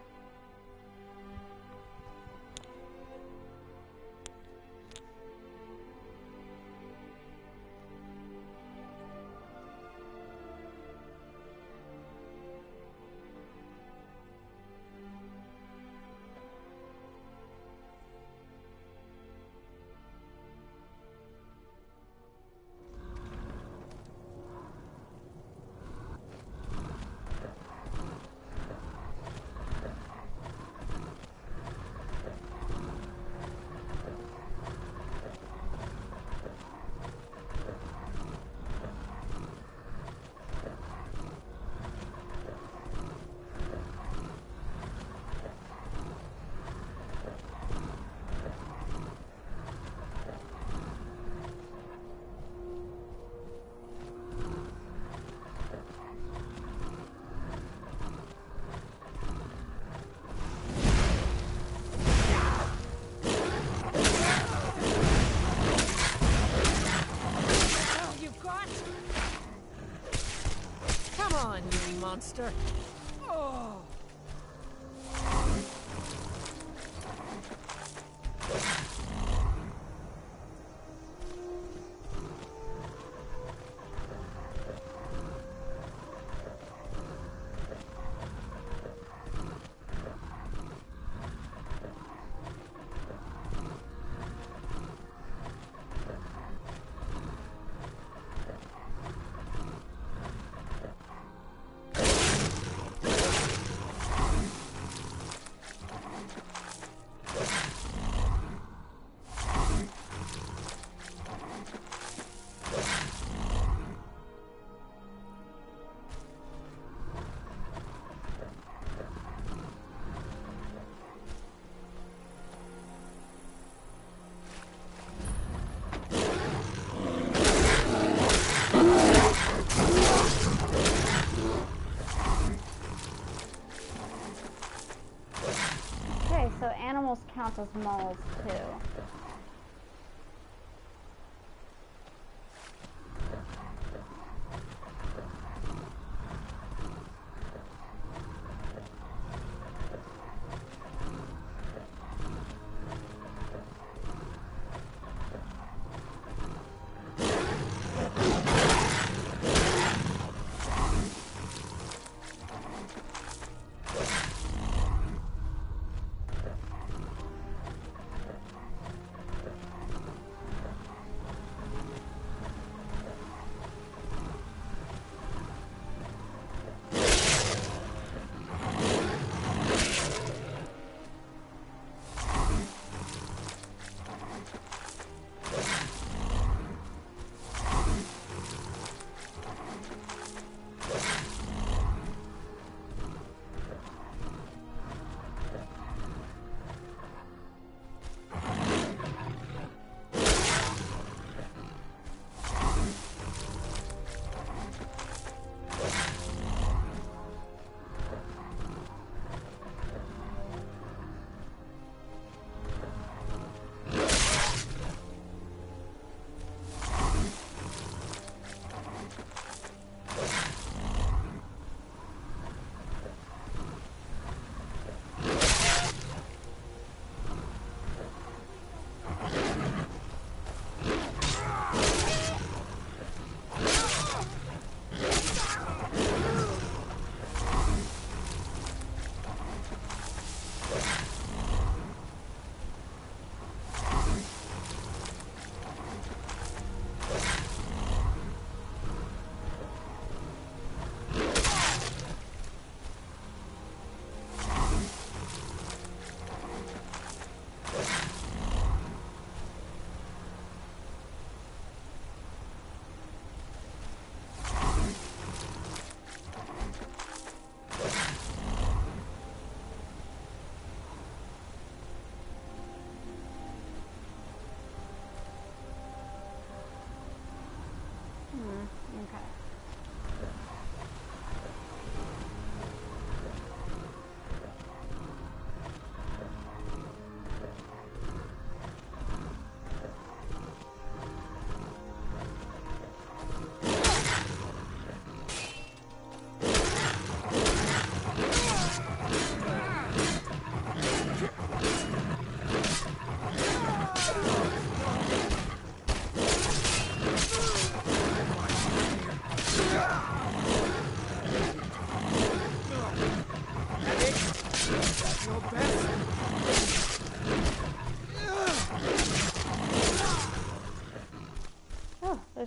Monster. Oh. So animals count as moles too.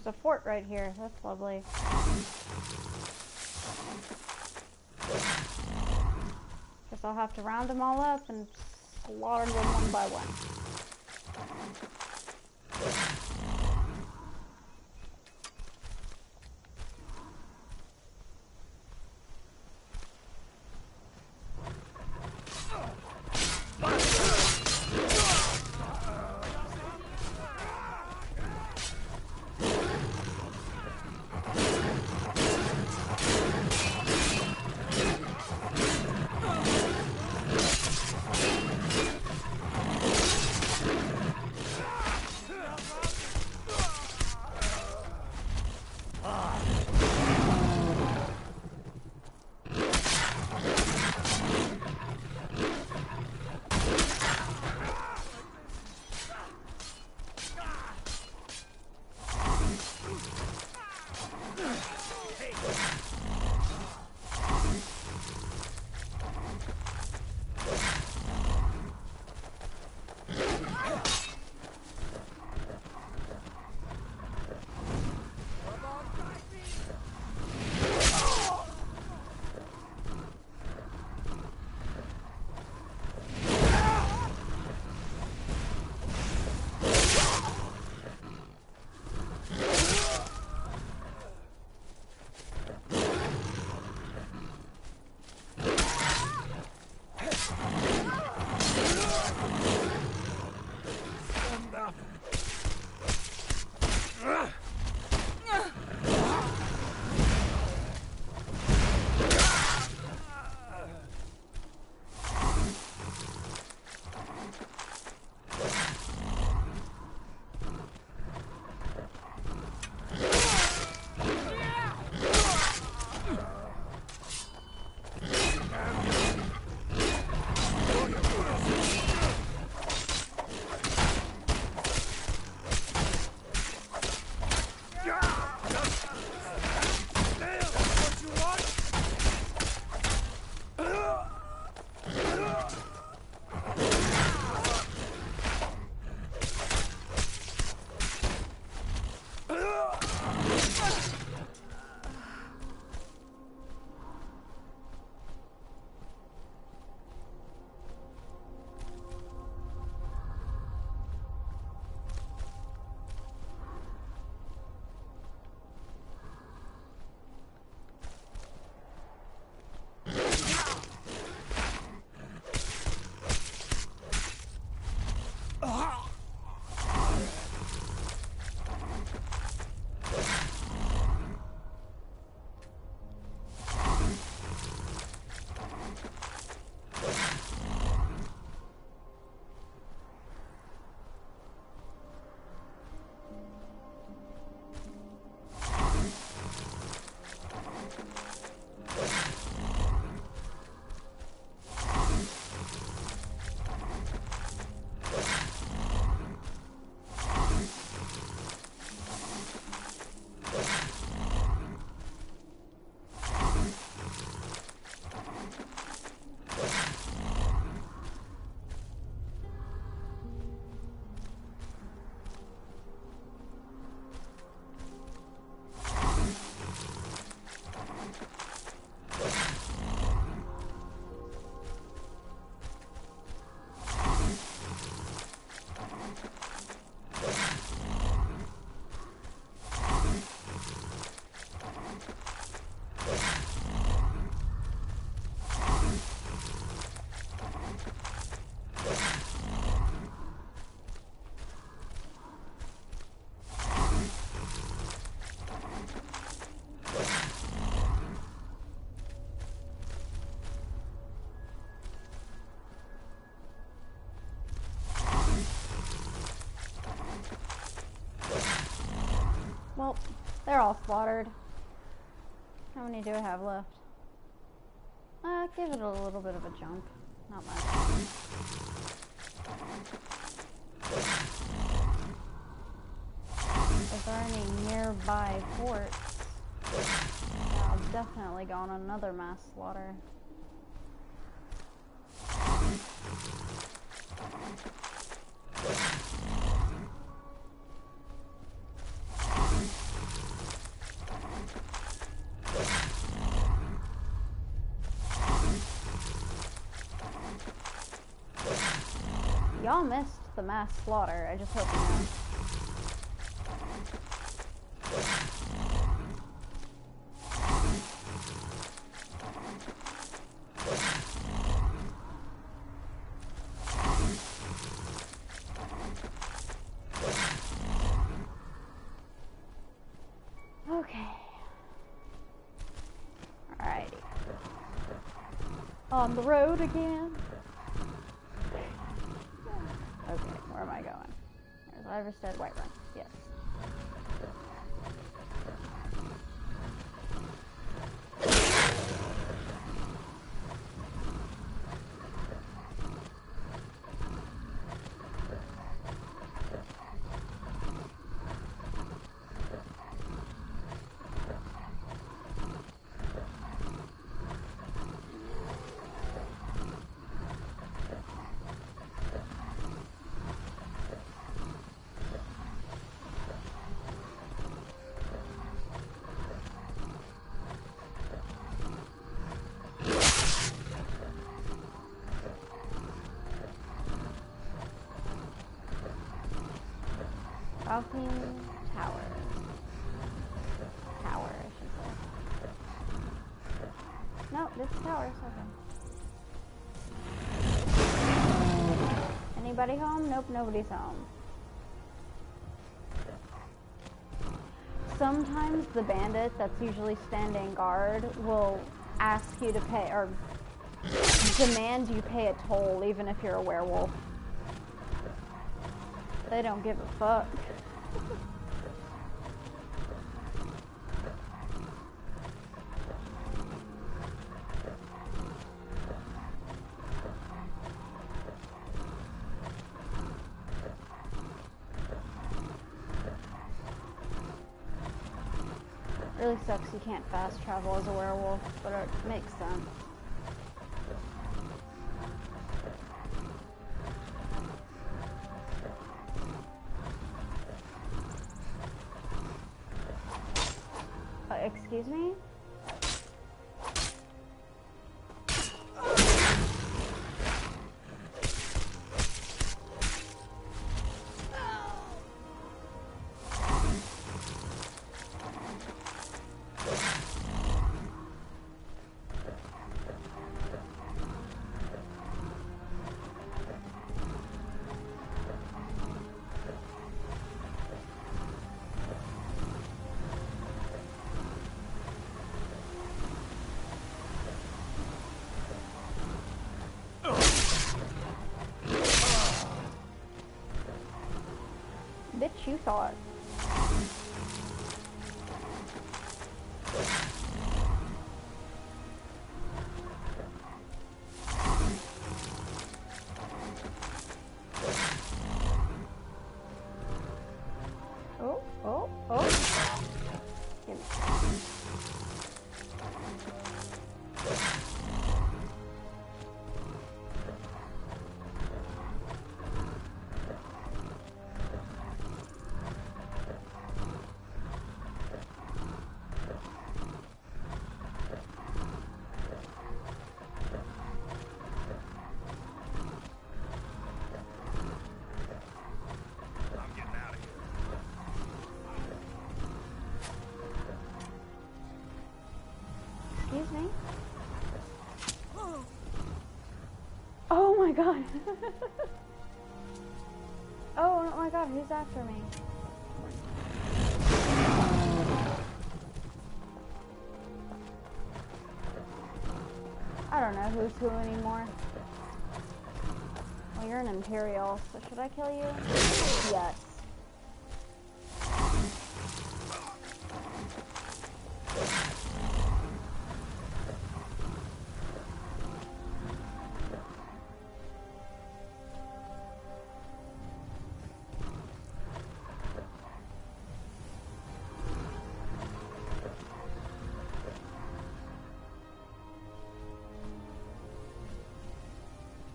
there's a fort right here. That's lovely. Guess I'll have to round them all up and slaughter them one by one. Well, they're all slaughtered. How many do I have left? Give it a little bit of a jump. Not much. Is there any nearby forts? Yeah, I've definitely gone on another mass slaughter. Y'all missed the mass slaughter. I just hope you know. Okay. Alrighty. On the road again. Okay, where am I going? There's Iverstead, Whiterun. Yes. Balcony Tower. Tower, I should say. Nope, this is Tower, okay. Anybody home? Nope, nobody's home. Sometimes the bandit that's usually standing guard will ask you to pay, or demand you pay a toll even if you're a werewolf. They don't give a fuck. Really sucks you can't fast travel as a werewolf, but it makes sense. Excuse me? Bitch, you thought. Oh, oh, oh. Give me. Excuse me? Oh my god. Oh my god, who's after me? I don't know who's who anymore. Well, you're an Imperial, so should I kill you? Yes.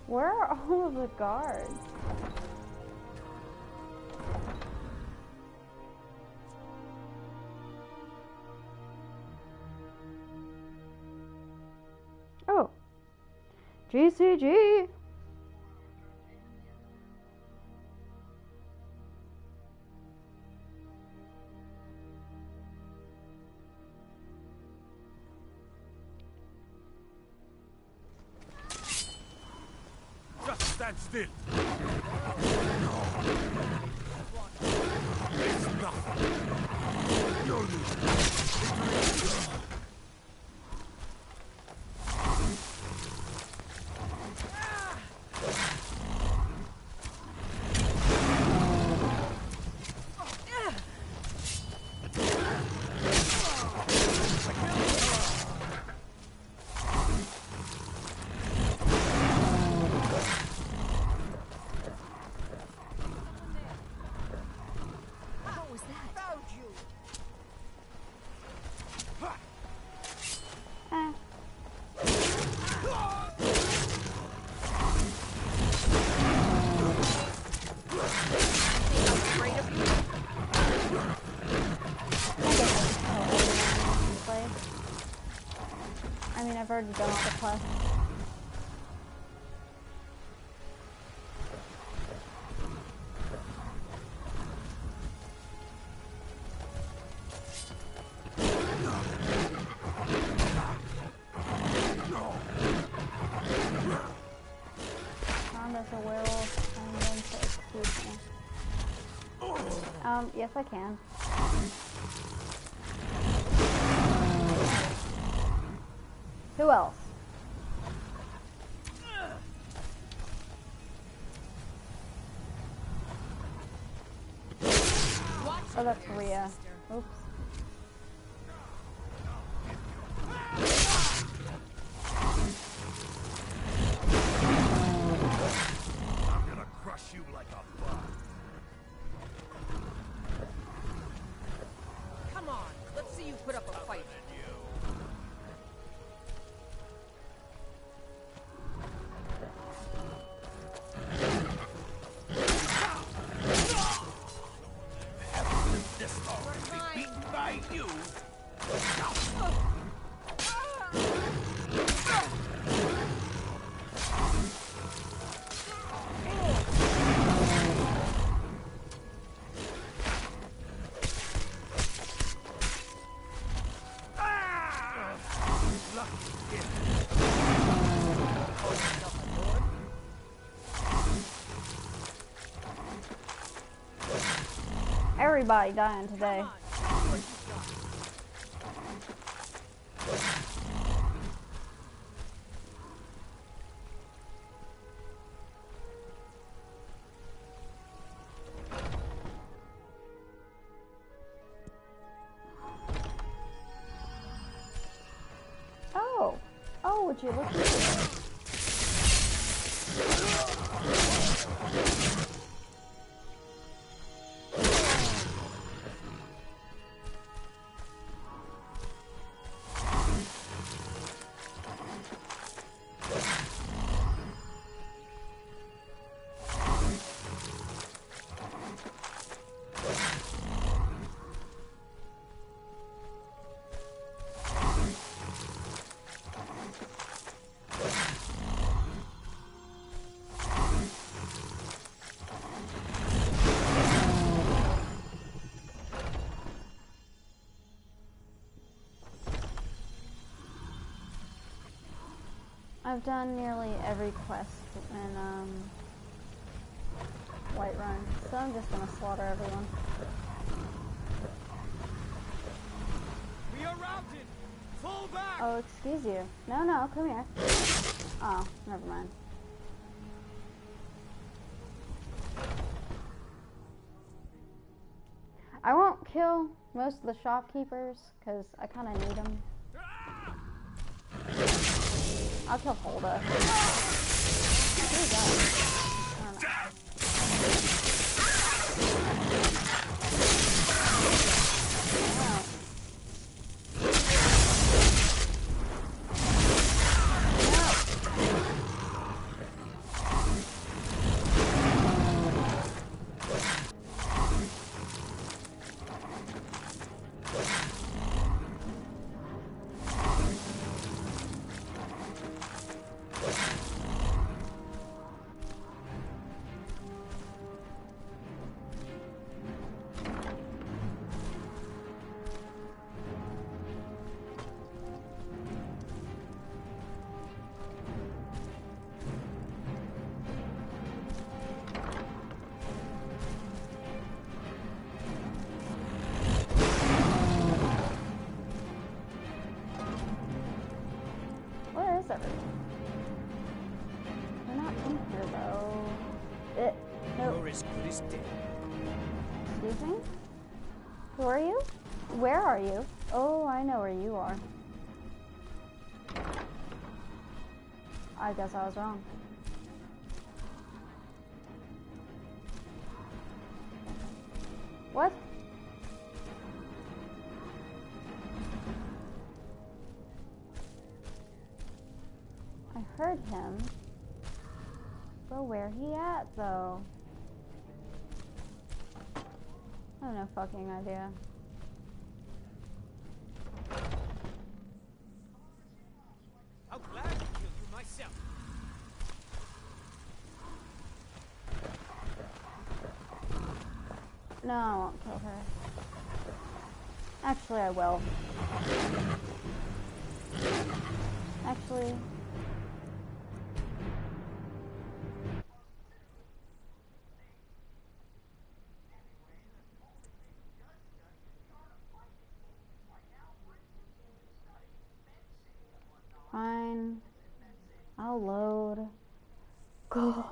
Where are all of the guards? Oh. GCG. Stand still. It's nothing. You're losing. I mean, I've already done all the quests. Found as a werewolf, I'm going to excuse me. Yes, I can. Who else? Oh, that's Rhea. Oops. I'm gonna crush you like a bug. Come on, let's see you put up a fight. This long to be beaten by you. Everybody dying today. Oh, would you look at this? I've done nearly every quest in Whiterun, so I'm just gonna slaughter everyone. We are routed. Fall back. Oh, excuse you. No, come here. Oh, never mind. I won't kill most of the shopkeepers because I kind of need them. I'll kill Holda. Who's that? I don't know. Who are you? Where are you? Oh, I know where you are. I guess I was wrong. What? I heard him. But where he at, though? I have no fucking idea. I'll gladly kill you myself. No, I won't kill her. Actually, I will. Actually... Fine. I'll load. Go.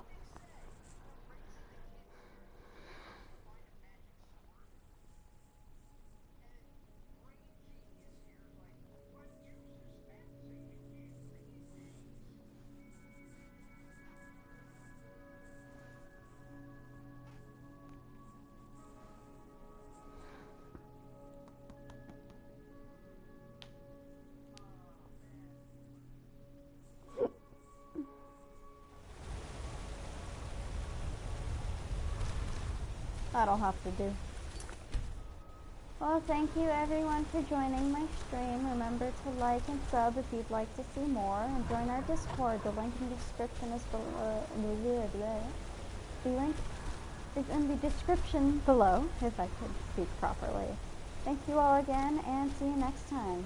That'll have to do. Well, thank you everyone for joining my stream. Remember to like and sub if you'd like to see more, and join our Discord. The link in the description is below. The link is in the description below, if I could speak properly. Thank you all again, and see you next time.